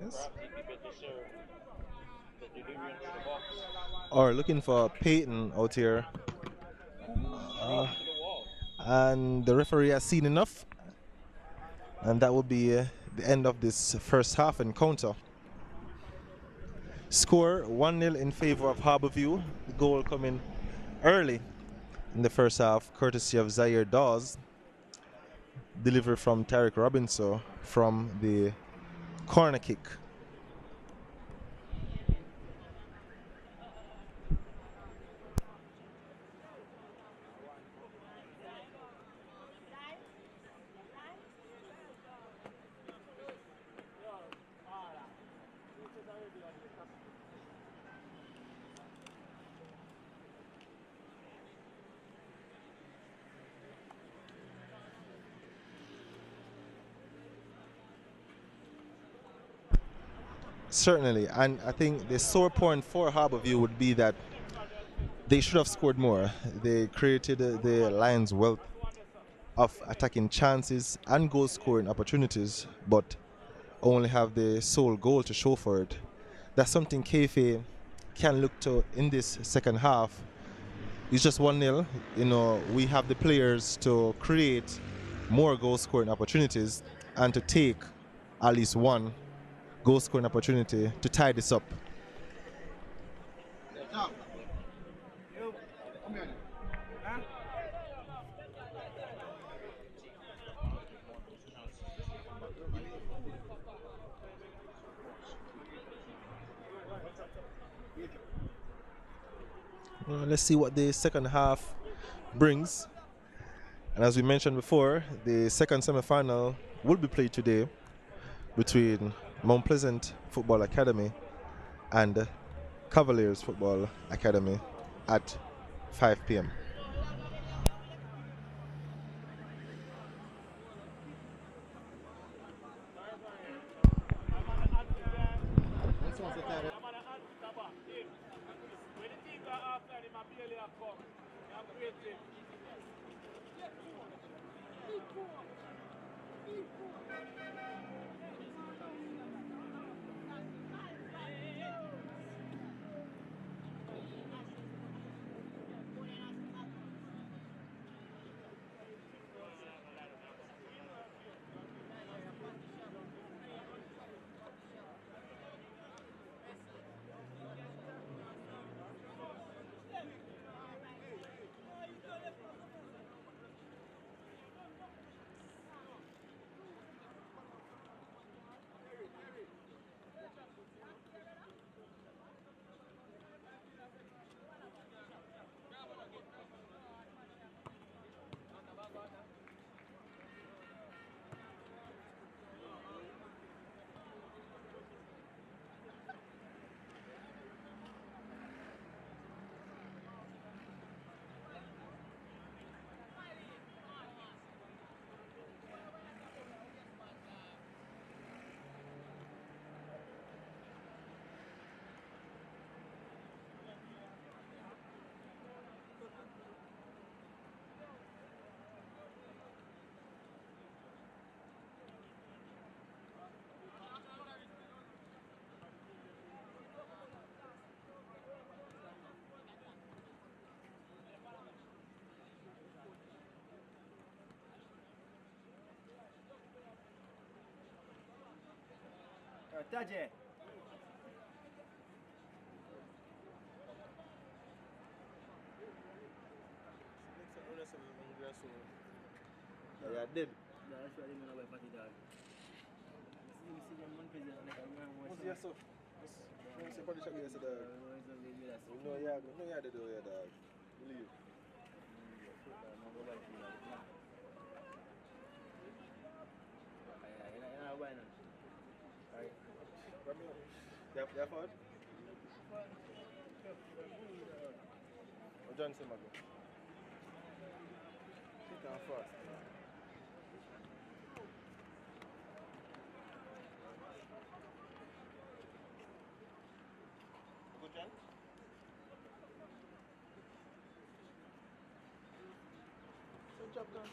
[SPEAKER 1] Yes. Or looking for Peyton out here. And the referee has seen enough. And that will be the end of this first half encounter. Score 1-0 in favor of Harborview. The goal coming early in the first half, courtesy of Zaire Dawes. Delivery from Tarek Robinson from the corner kick. Certainly, and I think the sore point for Harborview would be that they should have scored more. They created the Lions' wealth of attacking chances and goal scoring opportunities, but only have the sole goal to show for it. That's something KFA can look to in this second half. It's just 1-0. You know, we have the players to create more goal scoring opportunities and to take at least one goal scoring opportunity to tie this up. Let's see what the second half brings. And as we mentioned before, the second semi-final will be played today between Mount Pleasant Football Academy and Cavaliers Football Academy at 5 p.m.
[SPEAKER 3] Taje.
[SPEAKER 1] Yeah, dead.
[SPEAKER 3] That's why they don't have party dog. See them one president like a man was.
[SPEAKER 1] Yes, sir. No, say party shop yesterday. No, yeah, they do, yeah, dog. Believe. Alright. You have fun? Oh, Johnson, my God. Sit down fast. Good, John? Good job, John.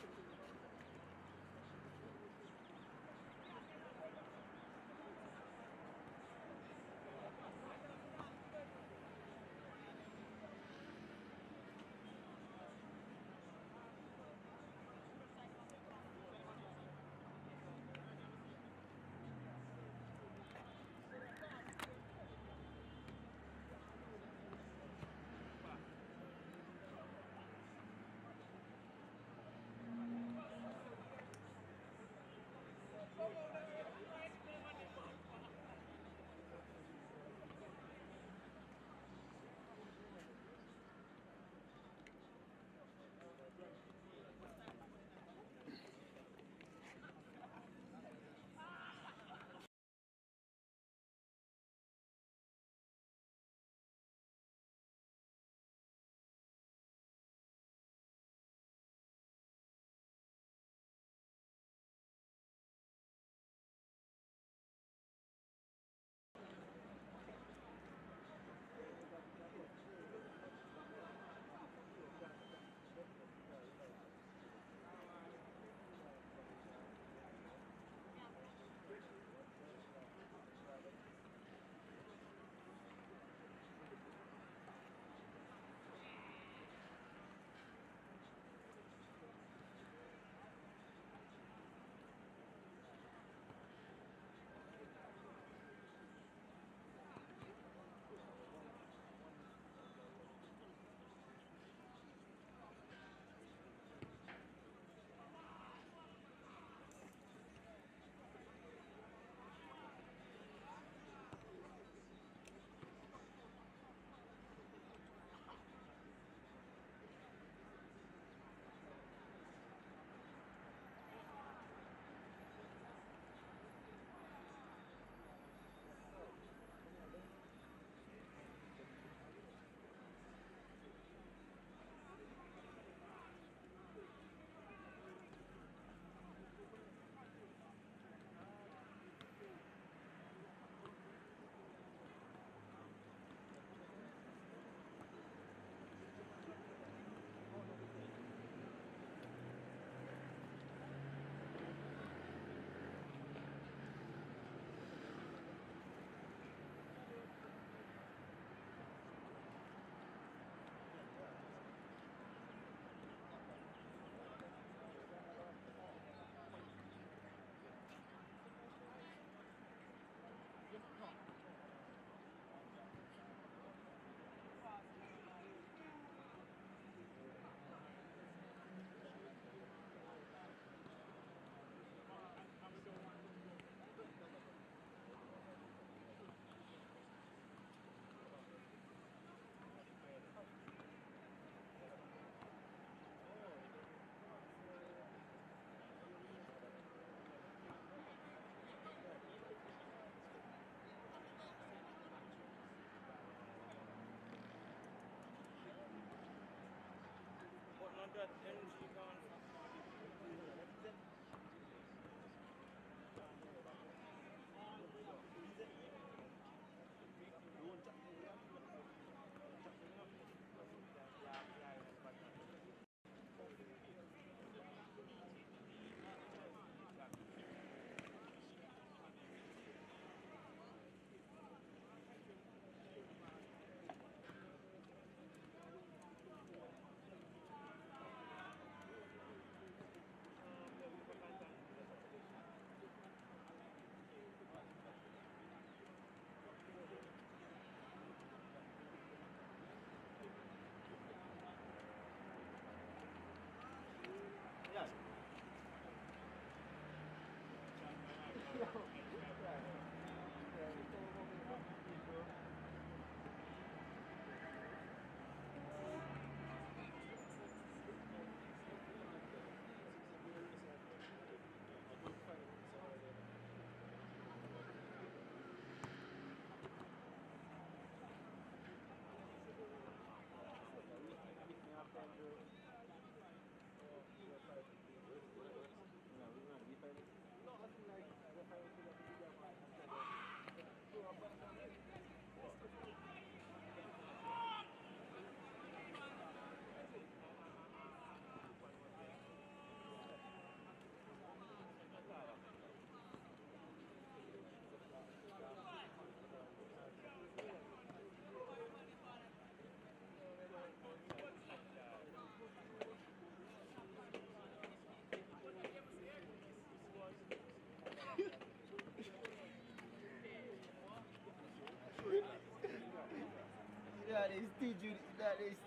[SPEAKER 3] That is TG, that is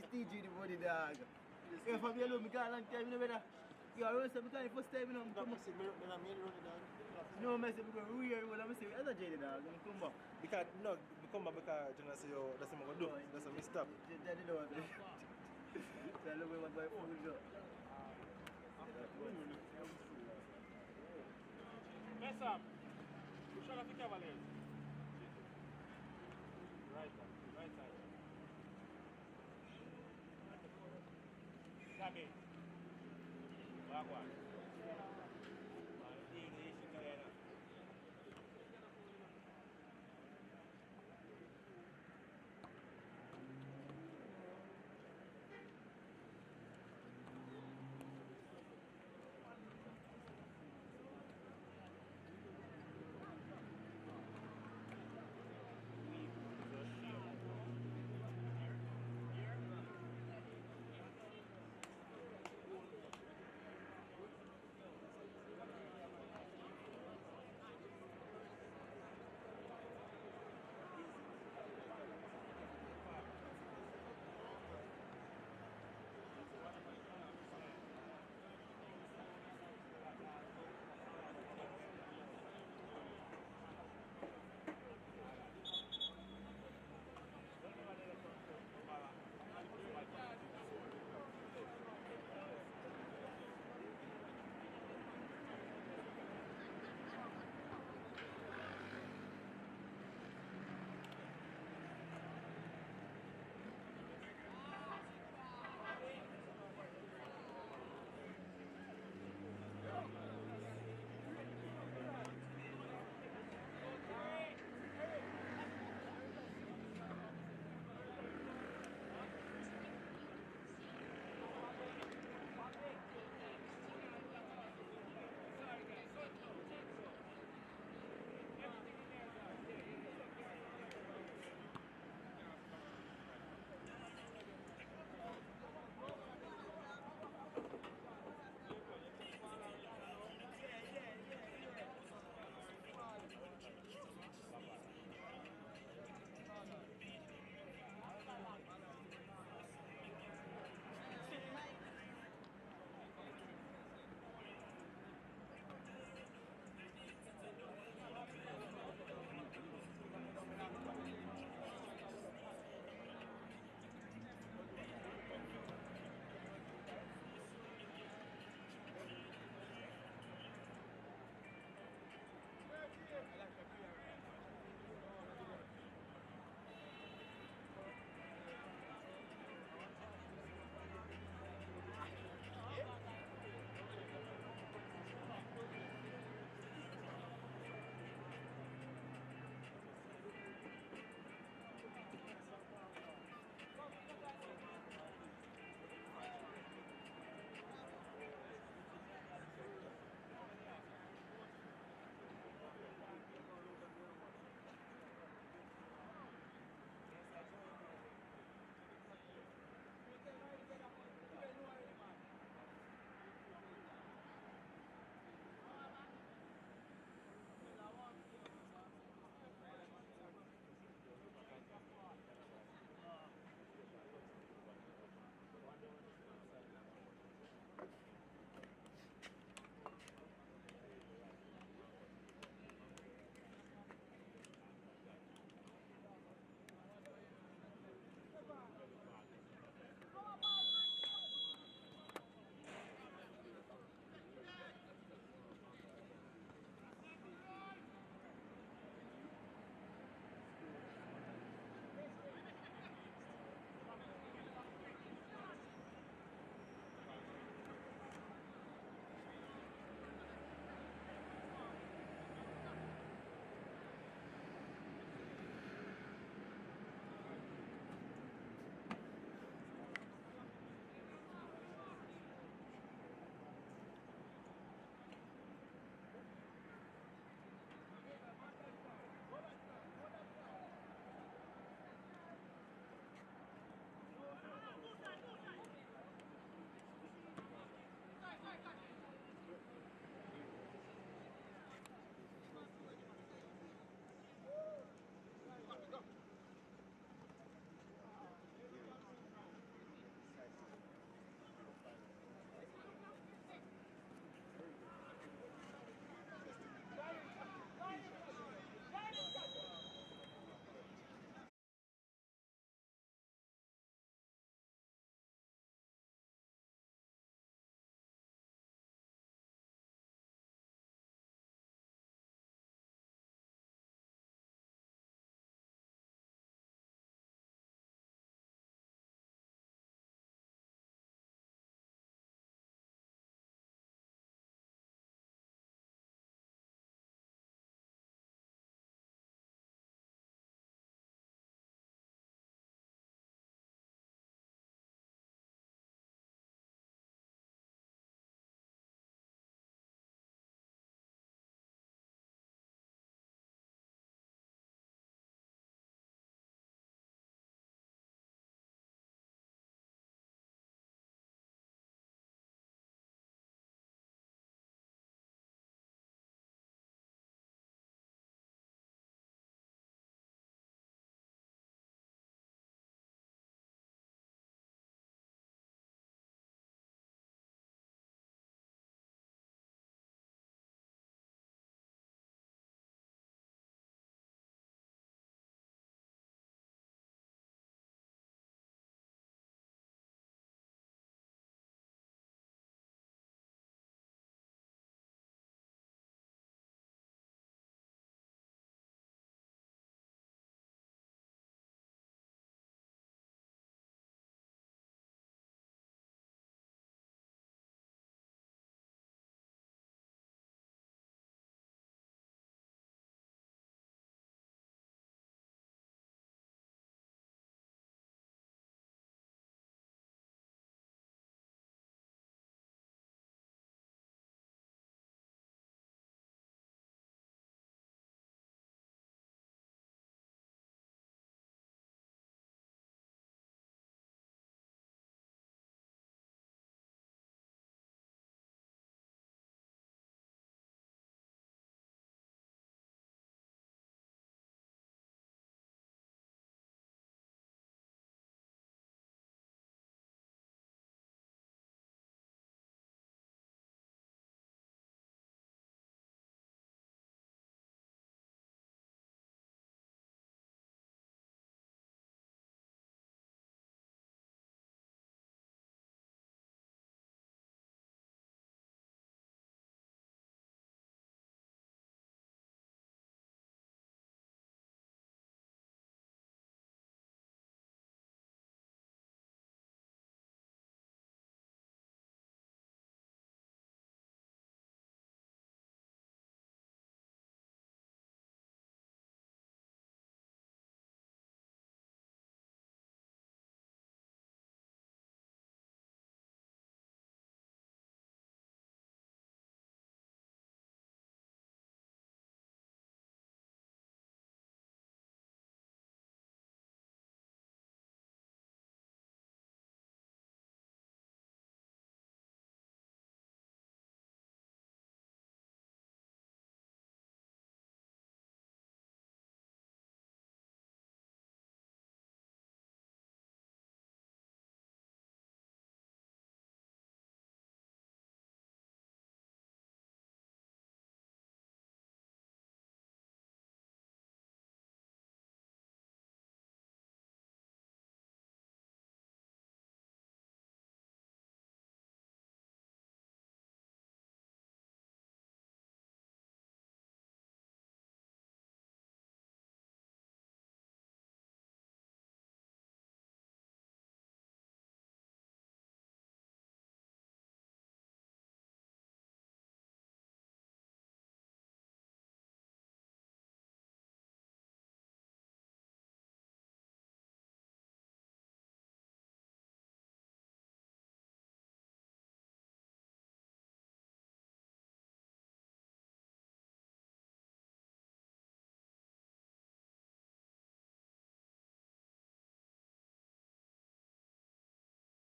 [SPEAKER 3] TG the body dog. If I'm alone, I can't long time, you know better. You are also because first time, you know, come back. No, I say because we are when I say as a jaded dog, I'm come back.
[SPEAKER 1] Because no, come back because you say yo, that's what I'm gonna do. That's a mistake.
[SPEAKER 3] That is what. So look what my food go.
[SPEAKER 4] Mess up. Shut up the Cavaliers. Right side. Right side. Sammy. Back one.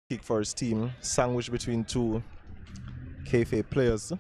[SPEAKER 1] Kick for his team, sandwiched between two KFA players.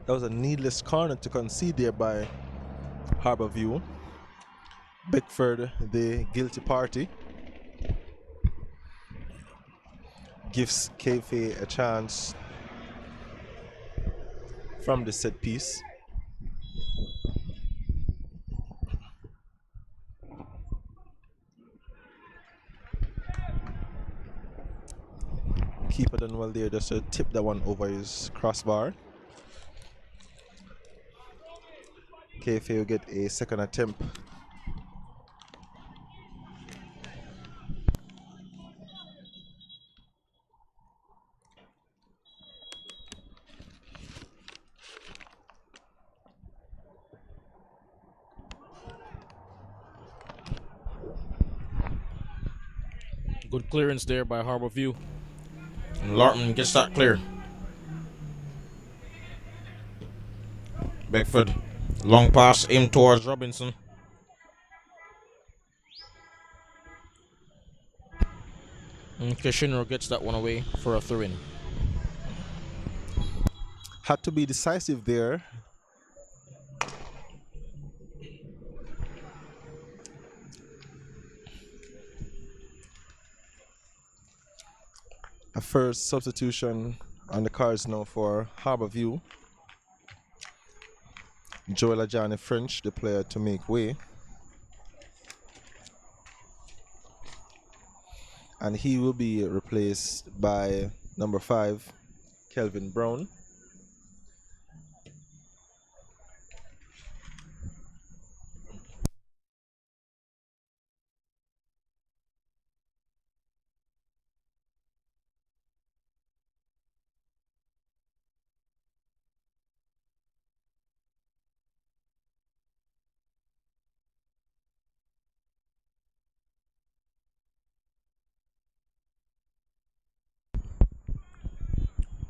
[SPEAKER 1] That was a needless corner to concede there by Harborview. Beckford, the guilty party, gives KFA a chance from the set piece. Keeper done well there, just to tip that one over his crossbar. KFA will get a second attempt.
[SPEAKER 2] Good clearance there by Harborview. And Lartman gets that clear. Beckford, long pass aimed towards Robinson. And Kishinro gets that one away for a throw-in.
[SPEAKER 1] Had to be decisive there. A first substitution on the cards now for Harborview. Joel Ajani French, the player to make way. And he will be replaced by number 5, Kelvin Brown.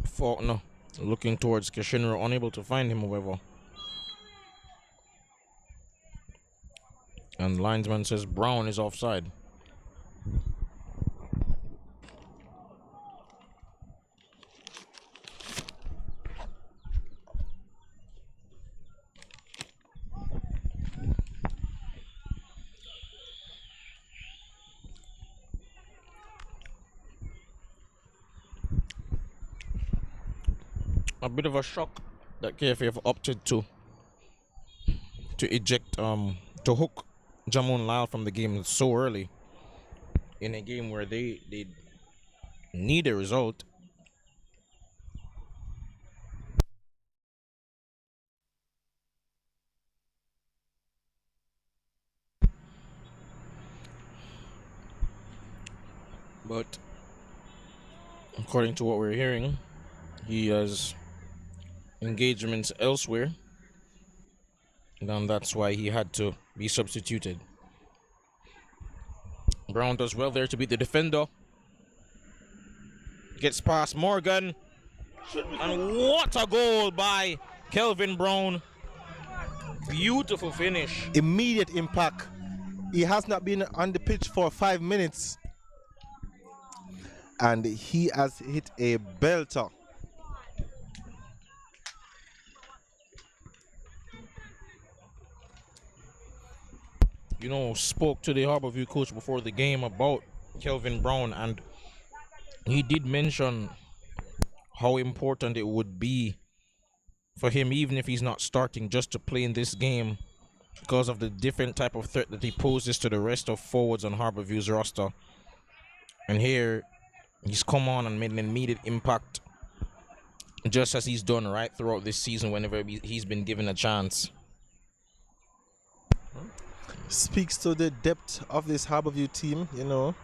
[SPEAKER 2] Faulkner looking towards Kishinro, unable to find him, however. And linesman says Brown is offside. A bit of a shock that KFA have opted to eject, to hook Jamon Lyle from the game so early in a game where they need a result. But according to what we're hearing, he has engagements elsewhere, and that's why he had to be substituted. Brown does well there to beat the defender. Gets past Morgan. And what a goal by Kelvin Brown. Beautiful finish.
[SPEAKER 1] Immediate impact. He has not been on the pitch for 5 minutes. And he has hit a belter.
[SPEAKER 2] You know, spoke to the Harborview coach before the game about Kelvin Brown, and he did mention how important it would be for him, even if he's not starting, just to play in this game because of the different type of threat that he poses to the rest of forwards on Harborview's roster. And here He's come on and made an immediate impact, just as he's done right throughout this season whenever he's been given a chance.
[SPEAKER 1] Speaks to the depth of this Harborview team, you know.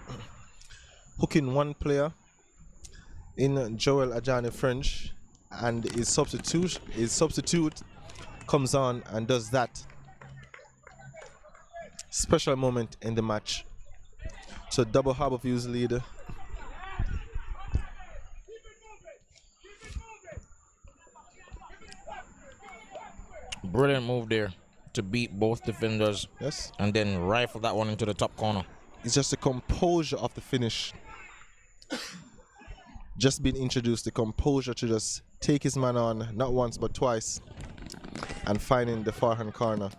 [SPEAKER 1] Hooking one player in Joel Ajani French, and his substitute comes on and does that. Special moment in the match. So double Harborview's lead.
[SPEAKER 2] Brilliant move there to beat both defenders.
[SPEAKER 1] Yes.
[SPEAKER 2] And then rifle that one into the top corner.
[SPEAKER 1] It's just the composure of the finish. Just been introduced, the composure to just take his man on, not once but twice, and finding the far hand corner.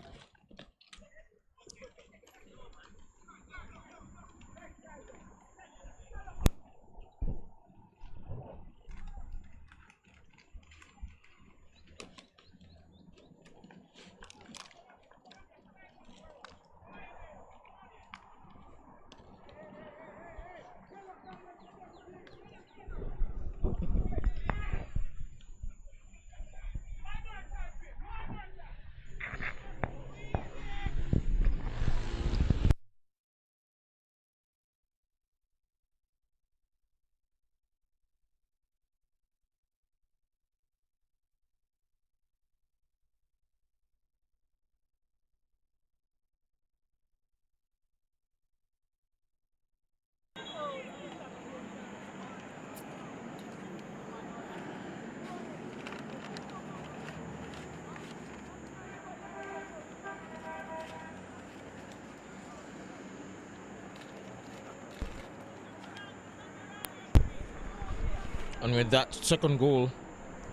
[SPEAKER 2] And with that second goal,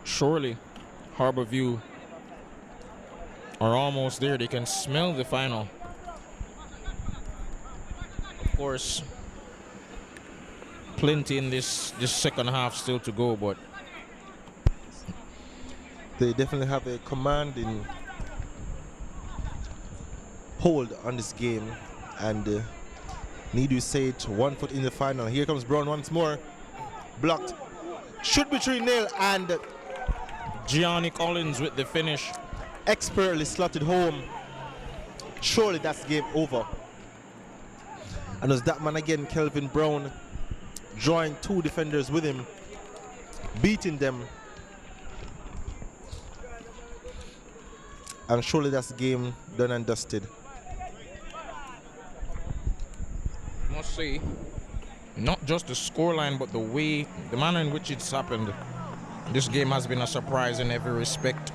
[SPEAKER 2] surely Harborview are almost there. They can smell the final. Of course, plenty in this second half still to go, but
[SPEAKER 1] They definitely have a commanding hold on this game, and need to say it, 1 foot in the final. Here comes Brown once more, blocked, should be 3-0, and
[SPEAKER 2] Gianni Collins with the finish.
[SPEAKER 1] expertly slotted home. Surely that's game over. And there's that man again, Kelvin Brown, drawing 2 defenders with him, beating them. And surely that's game done and dusted.
[SPEAKER 2] Must say, not just the scoreline, but the manner in which it's happened. This game has been a surprise in every respect.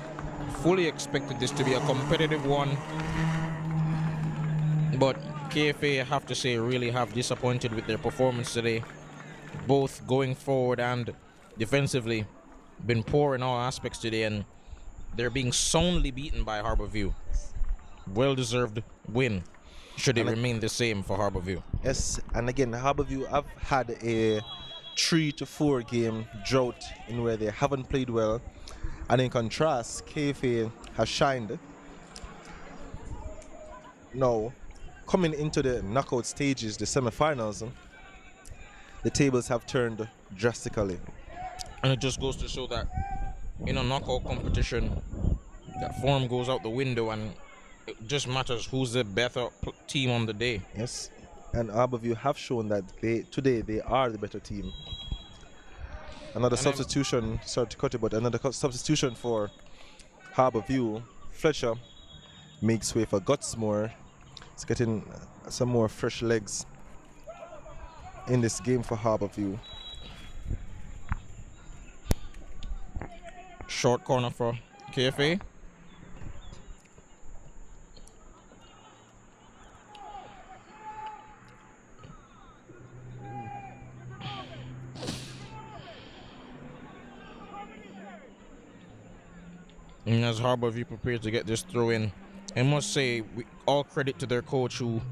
[SPEAKER 2] Fully expected this to be a competitive one, but KFA, I have to say, really have disappointed with their performance today, both going forward and defensively. Been poor in all aspects today, and they're being soundly beaten by Harborview. Well-deserved win. Should it remain the same for Harborview?
[SPEAKER 1] Yes, and again, Harborview have had a 3 to 4 game drought in where they haven't played well, and in contrast, KFA has shined. Now, coming into the knockout stages, the semi-finals, the tables have turned drastically.
[SPEAKER 2] And it just goes to show that in a knockout competition, that form goes out the window, and it just matters who's the better team on the day.
[SPEAKER 1] Yes, and Harborview have shown that today they are the better team. Another substitution, sorry to cut it, but another substitution for Harborview. Fletcher makes way for Gutsmore. It's getting some more fresh legs in this game for Harborview.
[SPEAKER 2] Short corner for KFA. And as Harborview prepares to get this throw in, I must say, all credit to their coach, who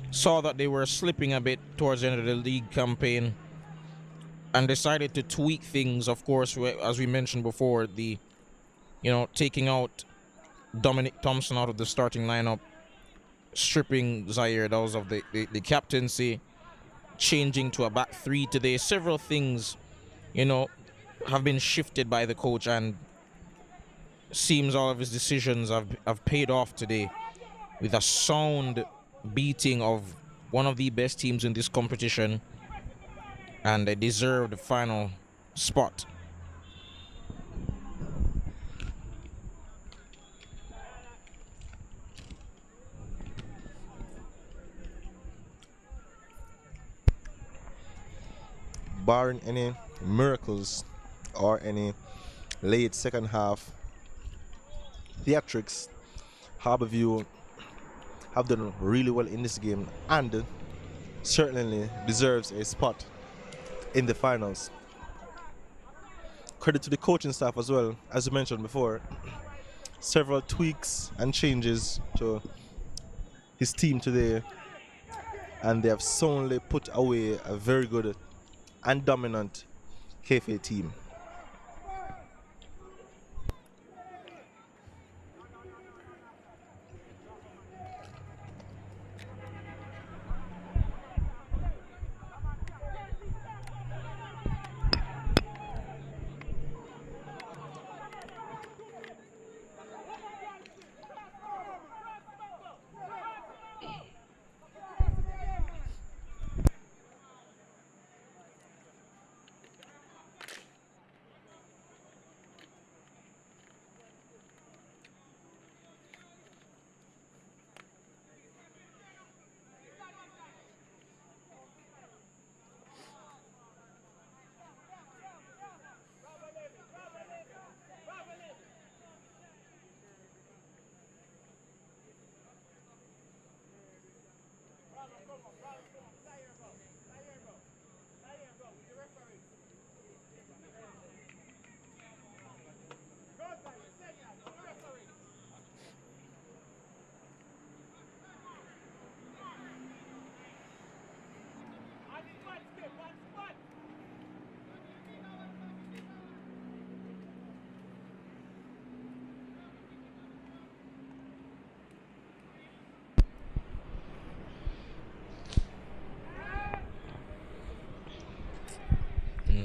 [SPEAKER 2] saw that they were slipping a bit towards the end of the league campaign and decided to tweak things. Of course, as we mentioned before, taking out Dominic Thompson out of the starting lineup, stripping Zaire Dawes of the captaincy, changing to a back three today. Several things, you know, have been shifted by the coach, and seems all of his decisions have paid off today with a sound beating of one of the best teams in this competition and a deserved final spot.
[SPEAKER 1] Barring any miracles or any late second half theatrics, Harborview have done really well in this game and certainly deserves a spot in the finals. Credit to the coaching staff as well, as you mentioned before. Several tweaks and changes to his team today, and they have soundly put away a very good and dominant KFA team.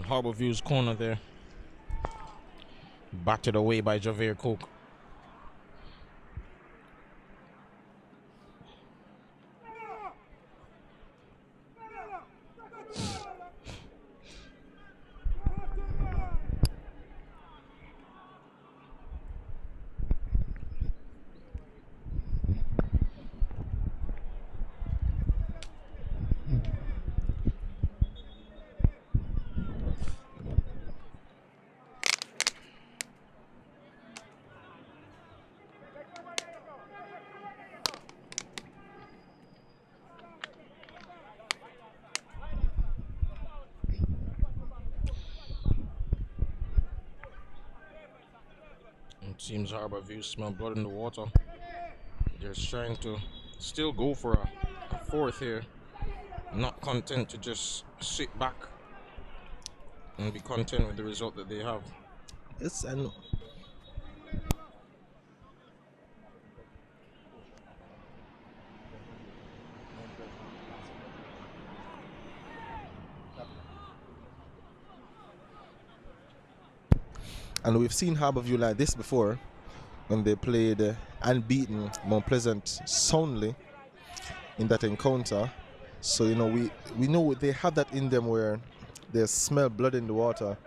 [SPEAKER 2] Harborview's corner there, battered away by Javier Cook. It seems Harborview smell blood in the water. They're trying to still go for a fourth here. Not content to just sit back and be content with the result that they have.
[SPEAKER 1] Yes, I know. And we've seen Harborview like this before when they played unbeaten Mount Pleasant soundly in that encounter. So, you know, we know they have that in them where they smell blood in the water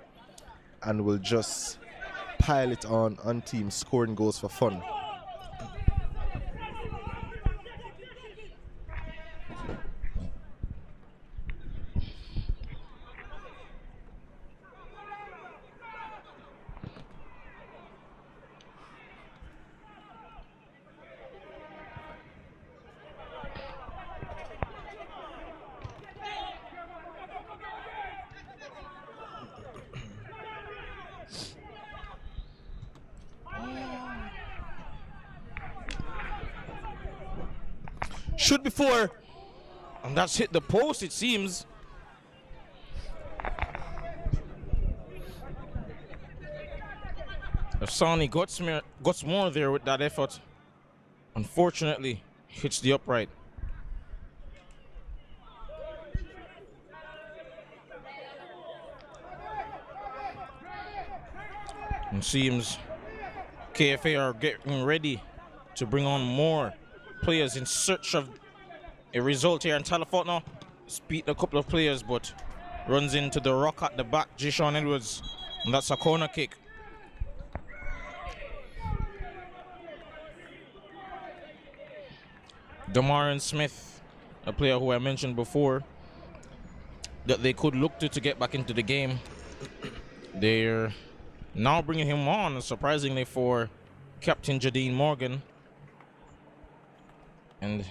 [SPEAKER 1] and will just pile it on teams scoring goals for fun.
[SPEAKER 2] Shoot before, and that's hit the post, it seems. Asani got more there with that effort. Unfortunately, hits the upright. It seems KFA are getting ready to bring on more players in search of a result here. And Talafortna beat a couple of players, but runs into the rock at the back, Jishon Edwards. And that's a corner kick. Damarin Smith, a player who I mentioned before that they could look to get back into the game. They're now bringing him on, surprisingly, for Captain Jadine Morgan. And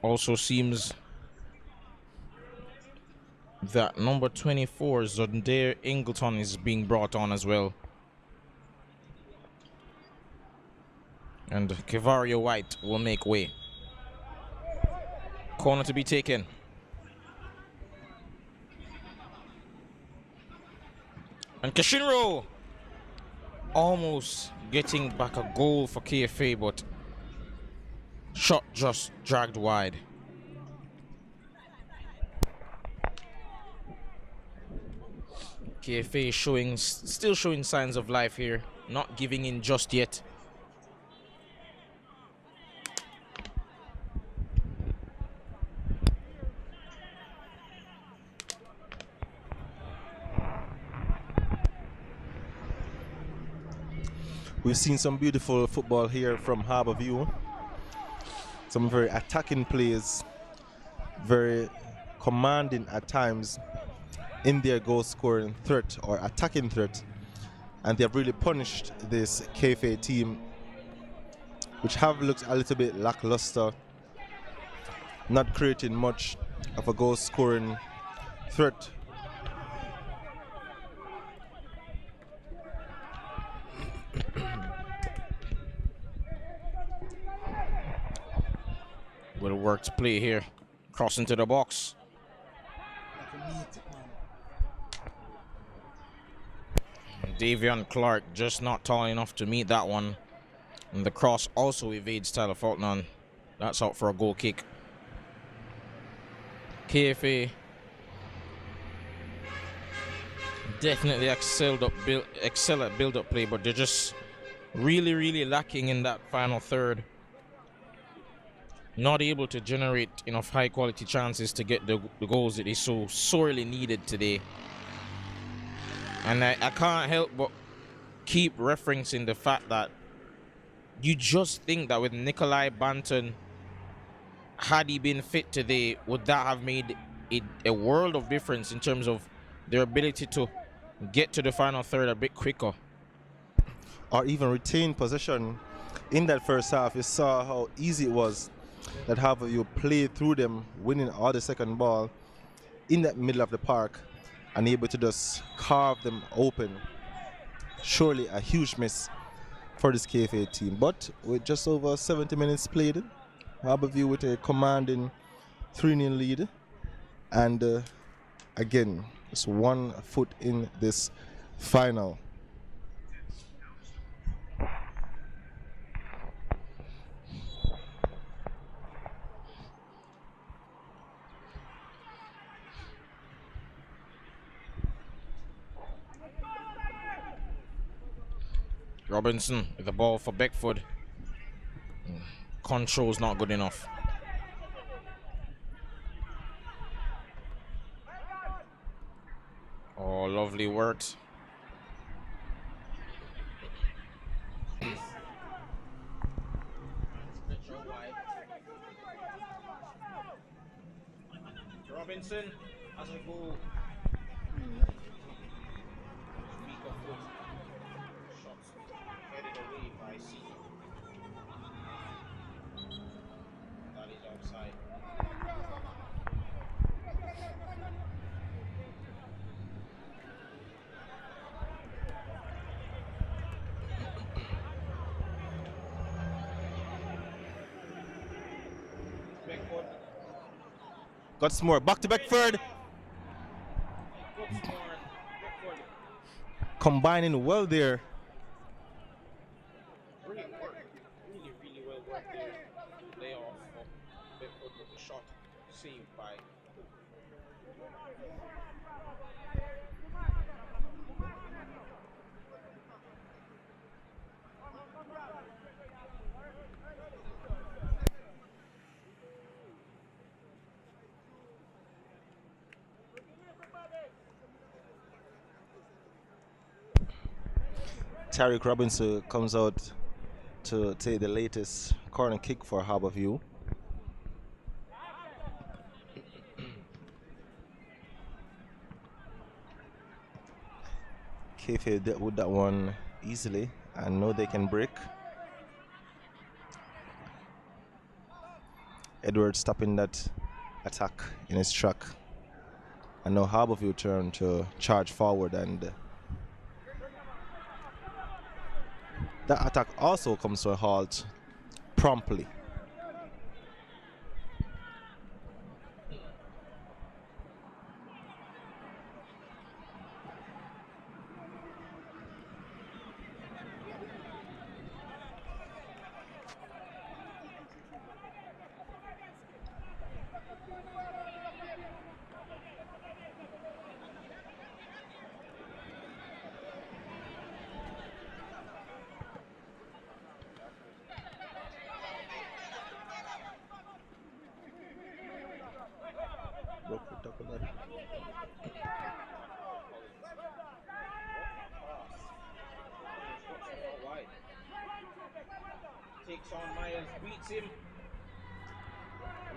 [SPEAKER 2] also seems that number 24, Zondare Ingleton, is being brought on as well. And Kevario White will make way. Corner to be taken. And Kashinro almost getting back a goal for KFA, but shot just dragged wide. KFA still showing signs of life here, not giving in just yet.
[SPEAKER 1] We've seen some beautiful football here from Harborview. Some very attacking plays, very commanding at times in their goal scoring threat or attacking threat. And they have really punished this KFA team, which have looked a little bit lackluster, not creating much of a goal scoring threat.
[SPEAKER 2] Will work to play here. Cross into the box. Davion Clark just not tall enough to meet that one. And the cross also evades Tyler Faulkner. That's out for a goal kick. KFA definitely excel at build-up play, but they're just really lacking in that final third. Not able to generate enough high-quality chances to get the goals that they so sorely needed today. And I can't help but keep referencing the fact that you just think that with Nikolai Banton, had he been fit today, would that have made a world of difference in terms of their ability to get to the final third a bit quicker.
[SPEAKER 1] Or even retain possession in that first half. You saw how easy it was that Harborview played through them, winning all the second ball in that middle of the park and able to just carve them open. Surely a huge miss for this KFA team. But with just over 70 minutes played, Harborview with a commanding 3-0 lead. And again, just 1 foot in this final.
[SPEAKER 2] Robinson with the ball for Beckford. Control's not good enough. Oh, lovely worked. Robinson has a goal. Shots headed away by C. That is outside. Beckford.
[SPEAKER 1] Got some more. Back to Beckford. Combining well there.
[SPEAKER 2] Great work. Really well worked there. Lay off of Beckford with the shot saved by.
[SPEAKER 1] Tariq Robinson comes out to take the latest corner kick for Harborview. KFA dealt with that one easily and know they can break. Edward stopping that attack in his track. And now Harborview turn to charge forward, and that attack also comes to a halt promptly.
[SPEAKER 2] Takes on Myers, beats him.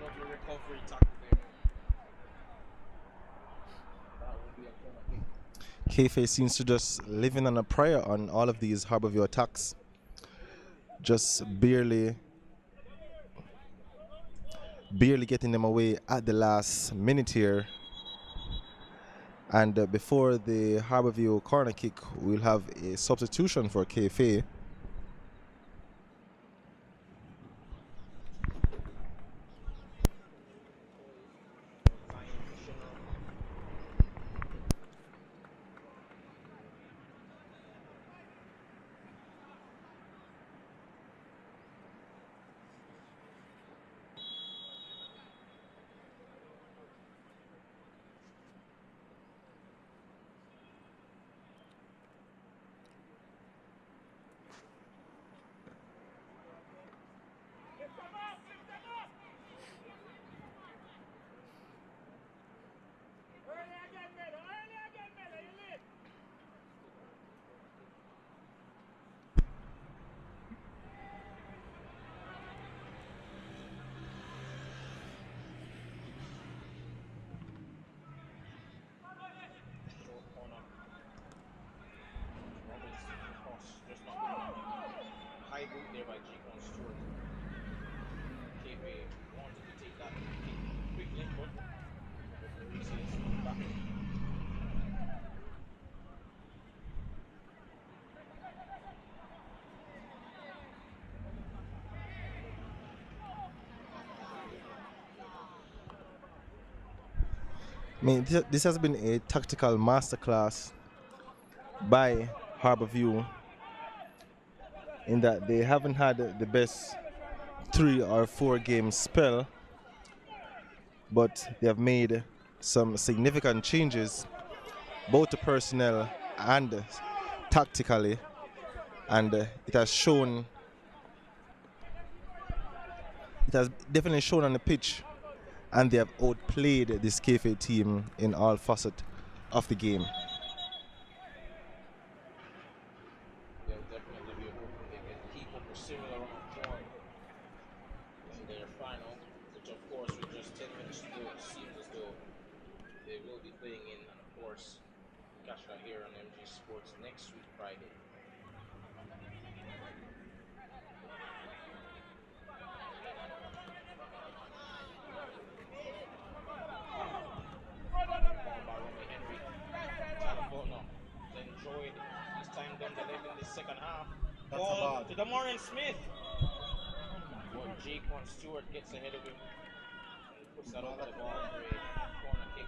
[SPEAKER 2] Lovely recovery tackle there. That will be a corner kick.
[SPEAKER 1] KFA seems to just living on a prayer on all of these Harborview attacks. Just barely getting them away at the last minute here. And before the Harborview corner kick, we'll have a substitution for KFA.
[SPEAKER 2] High boot there by Jacon Stewart. KFA wanted to take that kick quickly, but the referee says back.
[SPEAKER 1] I mean, this has been a tactical masterclass by Harborview in that they haven't had the best 3 or 4 game spell, but they have made some significant changes both to personnel and tactically, and it has definitely shown on the pitch, and they have outplayed this KFA team in all facets of the game.
[SPEAKER 2] They'll definitely be hoping they can keep up a similar run of form in their final, which of course with just 10 minutes to go, it seems as though they will be playing in, and of course, catch that here on MG Sports next week, Friday. Enjoyed his time down the left in the second half. Ball to Damarian Smith. But Jacon Stewart gets ahead of him and puts that over the ball for a corner kick.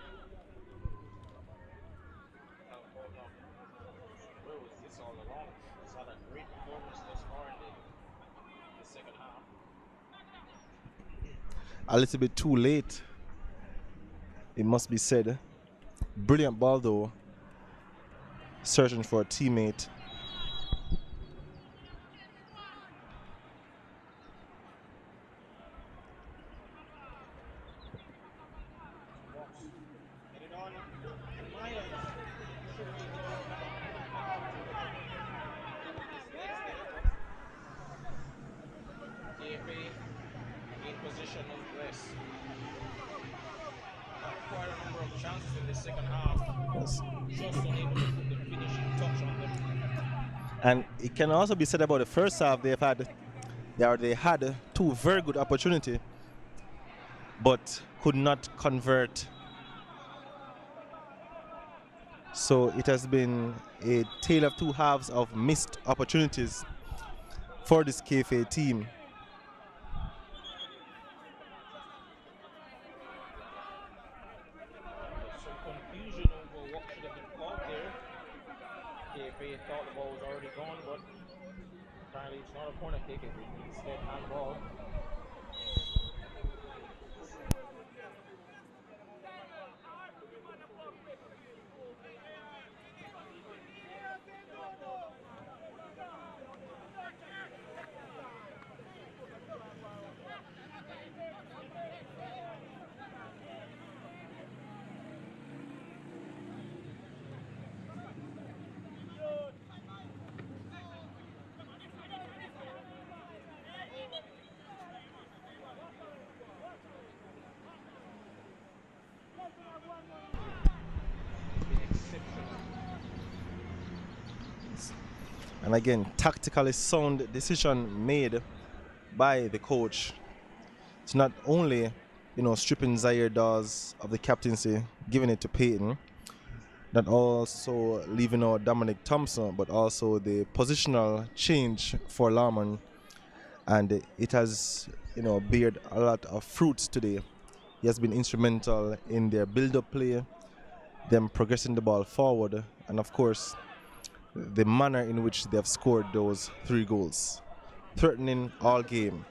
[SPEAKER 2] Where was this all along? He's had a great performance thus far in the second half.
[SPEAKER 1] A little bit too late, it must be said. Brilliant ball though, searching for a teammate.
[SPEAKER 2] Yes. Quite a number of chances in the second half.
[SPEAKER 1] Yes.
[SPEAKER 2] Just unable to put the finishing touch on them.
[SPEAKER 1] And it can also be said about the first half. They had two very good opportunity, but could not convert. So it has been a tale of two halves of missed opportunities for this KFA team.
[SPEAKER 2] Some confusion over what should have been called there. KFA thought the ball was already gone, but apparently it's not a corner kick, it's instead handball.
[SPEAKER 1] And again, tactically sound decision made by the coach. It's not only, stripping Zaire Dawes of the captaincy, giving it to Peyton, not also leaving out Dominic Thompson, but also the positional change for Larman. And it has, beared a lot of fruits today. He has been instrumental in their build-up play, them progressing the ball forward, and of course, the manner in which they have scored those 3 goals, threatening all game.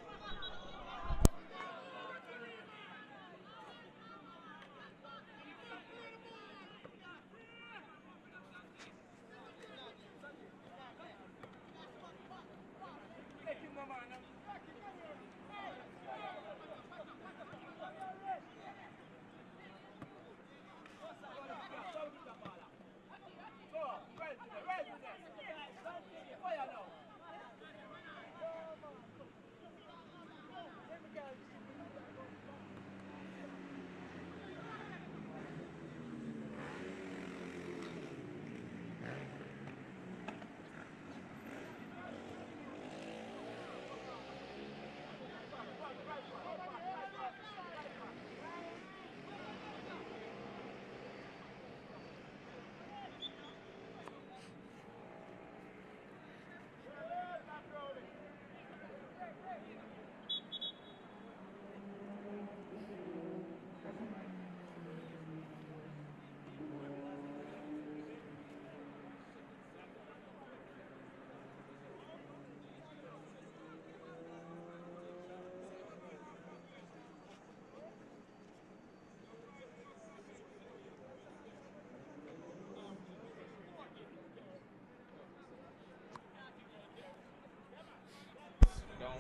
[SPEAKER 2] Down,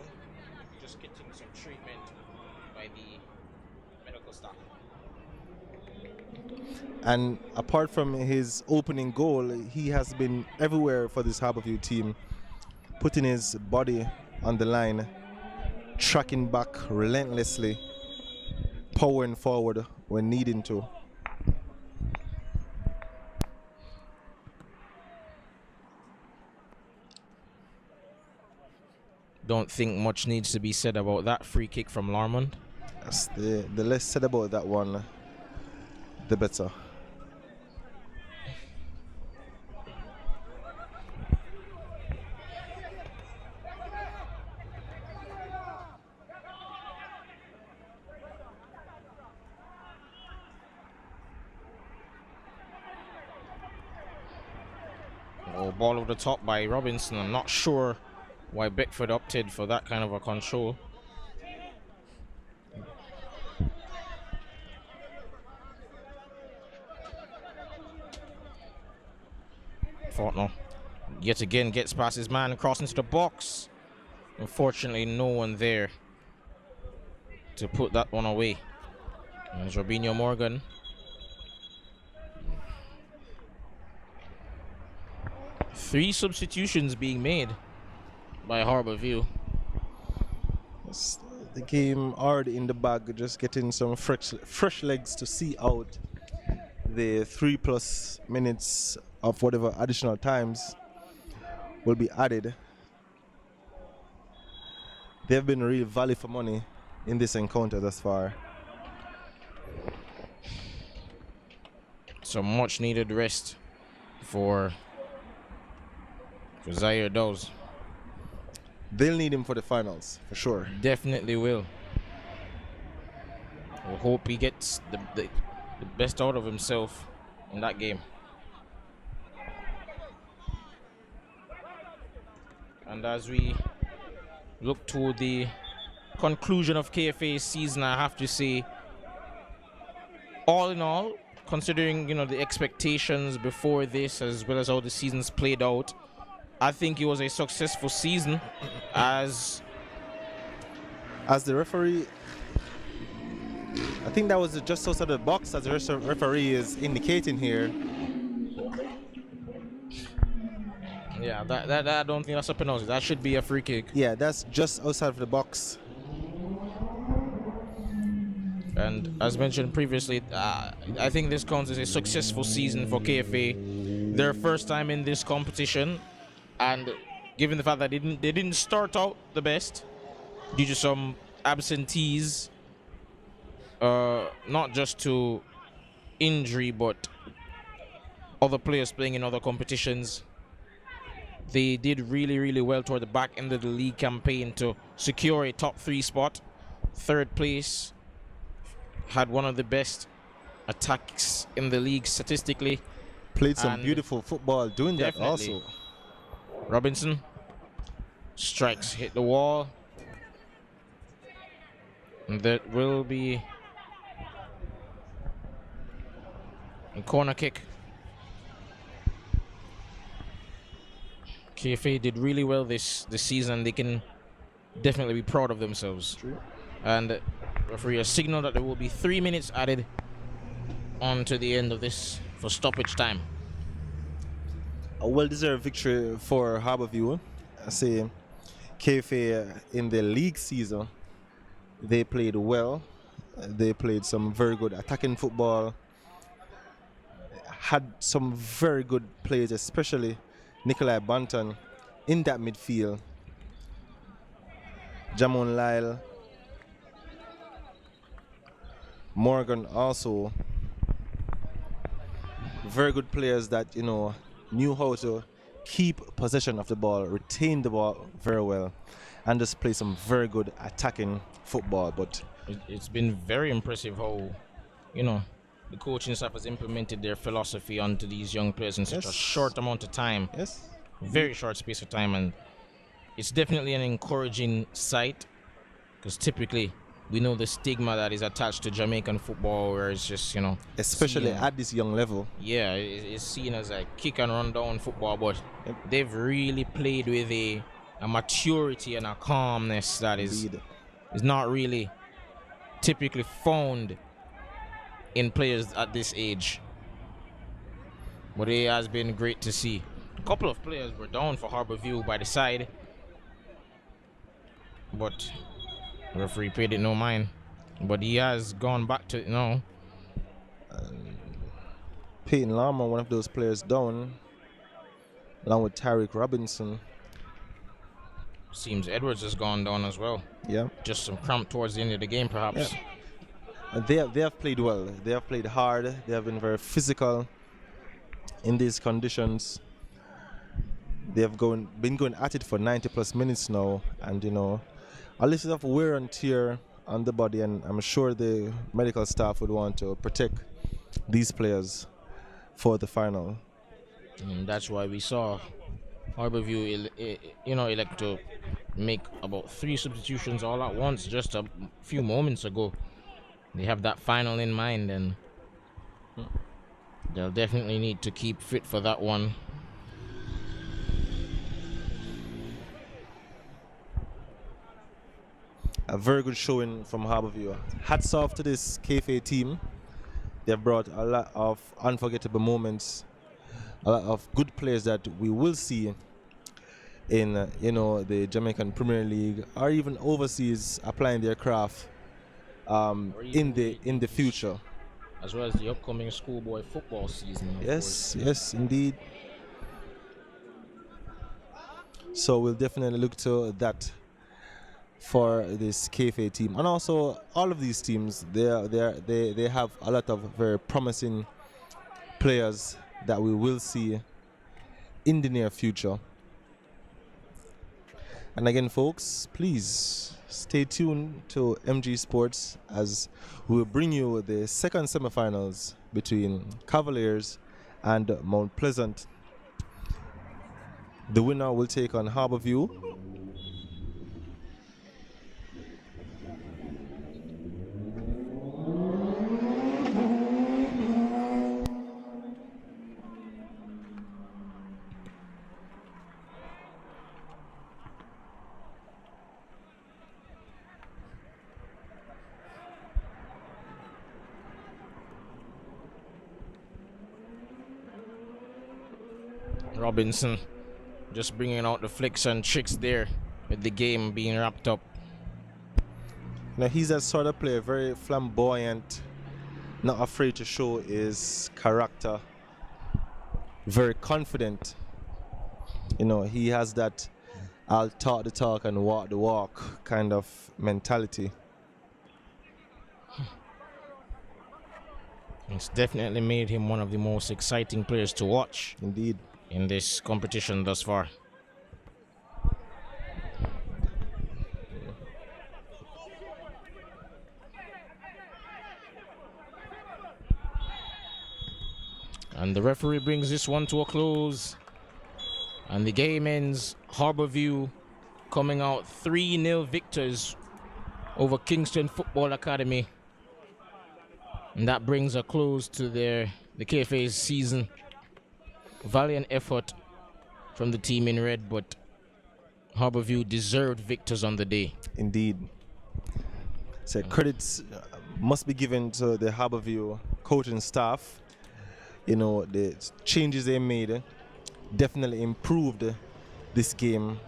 [SPEAKER 2] just getting some treatment by the medical staff.
[SPEAKER 1] And apart from his opening goal, he has been everywhere for this Harborview team, putting his body on the line, tracking back relentlessly, powering forward when needing to.
[SPEAKER 2] Don't think much needs to be said about that free kick from Larmond.
[SPEAKER 1] Yes, the less said about that one, the better.
[SPEAKER 2] Oh, ball over the top by Robinson. I'm not sure why Beckford opted for that kind of a control. Fortnell yet again gets past his man, crossing into the box. Unfortunately, no one there to put that one away. There's Robinho Morgan. Three substitutions being made by Harborview.
[SPEAKER 1] the game already in the bag, just getting some fresh legs to see out the 3+ minutes of whatever additional times will be added. They've been real value for money in this encounter thus far.
[SPEAKER 2] Some much needed rest for Zaire Dawes.
[SPEAKER 1] They'll need him for the finals, for sure.
[SPEAKER 2] Definitely will. We hope he gets the best out of himself in that game. And as we look to the conclusion of KFA's season, I have to say, all in all, considering the expectations before this as well as how the season's played out, I think it was a successful season. As
[SPEAKER 1] the referee, I think that was just outside the box, as the referee is indicating here.
[SPEAKER 2] Yeah, that I don't think that's a penalty. That should be a free kick.
[SPEAKER 1] Yeah, that's just outside of the box.
[SPEAKER 2] And as mentioned previously, I think this counts as a successful season for KFA. Their first time in this competition, and given the fact that they didn't start out the best due to some absentees, not just to injury but other players playing in other competitions, they did really well toward the back end of the league campaign to secure a top 3 spot. 3rd place, had one of the best attacks in the league statistically.
[SPEAKER 1] Played some beautiful football doing that
[SPEAKER 2] definitely.
[SPEAKER 1] also.
[SPEAKER 2] Robinson strikes, hit the wall. And that will be a corner kick. KFA did really well this season. They can definitely be proud of themselves.
[SPEAKER 1] True.
[SPEAKER 2] And referee has signaled that there will be 3 minutes added on to the end of this for stoppage time.
[SPEAKER 1] A well-deserved victory for Harborview. I say KFA in the league season, they played well. They played some very good attacking football. Had some very good players, especially Nikolai Banton in that midfield. Jamon Lyle. Morgan also. Very good players that, knew how to keep possession of the ball, retain the ball very well, and just play some very good attacking football. But
[SPEAKER 2] it's been very impressive how, the coaching staff has implemented their philosophy onto these young players in such a short amount of time.
[SPEAKER 1] Yes.
[SPEAKER 2] Very short space of time, and it's definitely an encouraging sight, because typically we know the stigma that is attached to Jamaican football, where it's just,
[SPEAKER 1] especially at this young level.
[SPEAKER 2] Yeah, it's seen as a kick and run down football, but they've really played with a maturity and a calmness that is not really typically found in players at this age. But it has been great to see. A couple of players were down for Harborview by the side, but the referee paid it no mind. But he has gone back to it now.
[SPEAKER 1] Peyton Lama, one of those players down, along with Tariq Robinson.
[SPEAKER 2] Seems Edwards has gone down as well.
[SPEAKER 1] Yeah.
[SPEAKER 2] Just some cramp towards the end of the game, perhaps.
[SPEAKER 1] Yeah. And they have played well. They have played hard. They have been very physical in these conditions. They have been going at it for 90+ minutes now, and a little of wear and tear on the body, and I'm sure the medical staff would want to protect these players for the final.
[SPEAKER 2] And that's why we saw Harborview, elect to make about 3 substitutions all at once just a few moments ago. They have that final in mind, and they'll definitely need to keep fit for that one.
[SPEAKER 1] A very good showing from Harborview. Hats off to this KFA team. They've brought a lot of unforgettable moments, a lot of good players that we will see in the Jamaican Premier League or even overseas applying their craft
[SPEAKER 2] Or
[SPEAKER 1] in
[SPEAKER 2] even
[SPEAKER 1] the future.
[SPEAKER 2] as well as the upcoming schoolboy football season, of course.
[SPEAKER 1] Yes, indeed. So we'll definitely look to that for this KFA team, and also all of these teams. They have a lot of very promising players that we will see in the near future. And again, folks, please stay tuned to MG Sports as we will bring you the second semifinals between Cavaliers and Mount Pleasant. The winner will take on Harborview.
[SPEAKER 2] Robinson just bringing out the flicks and tricks there with the game being wrapped up.
[SPEAKER 1] Now he's that sort of player, very flamboyant, not afraid to show his character, very confident. He has that I'll talk the talk and walk the walk kind of mentality.
[SPEAKER 2] It's definitely made him one of the most exciting players to watch
[SPEAKER 1] Indeed.
[SPEAKER 2] in this competition thus far. And the referee brings this one to a close. And the game ends. Harborview coming out 3-0 victors over Kingston Football Academy. And that brings a close to the KFA's season. Valiant effort from the team in red, but Harborview deserved victors on the day.
[SPEAKER 1] Indeed. So credits must be given to the Harborview coaching staff. The changes they made definitely improved this game,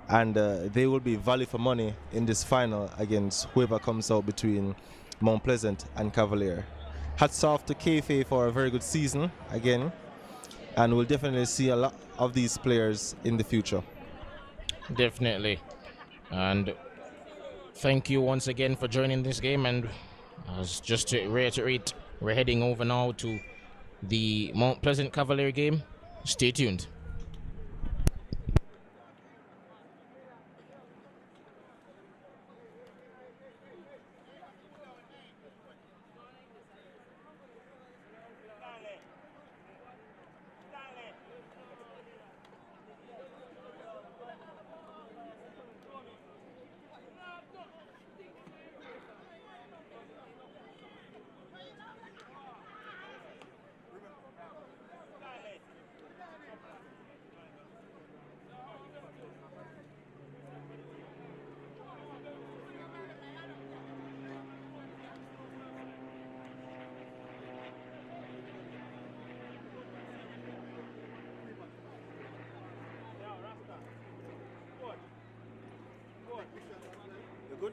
[SPEAKER 1] and they will be value for money in this final against whoever comes out between Mount Pleasant and Cavalier. Hats off to KFA for a very good season again, and we'll definitely see a lot of these players in the future.
[SPEAKER 2] Definitely. And thank you once again for joining this game. And as just to reiterate, we're heading over now to the Mount Pleasant Cavalier game. Stay tuned.
[SPEAKER 1] You good?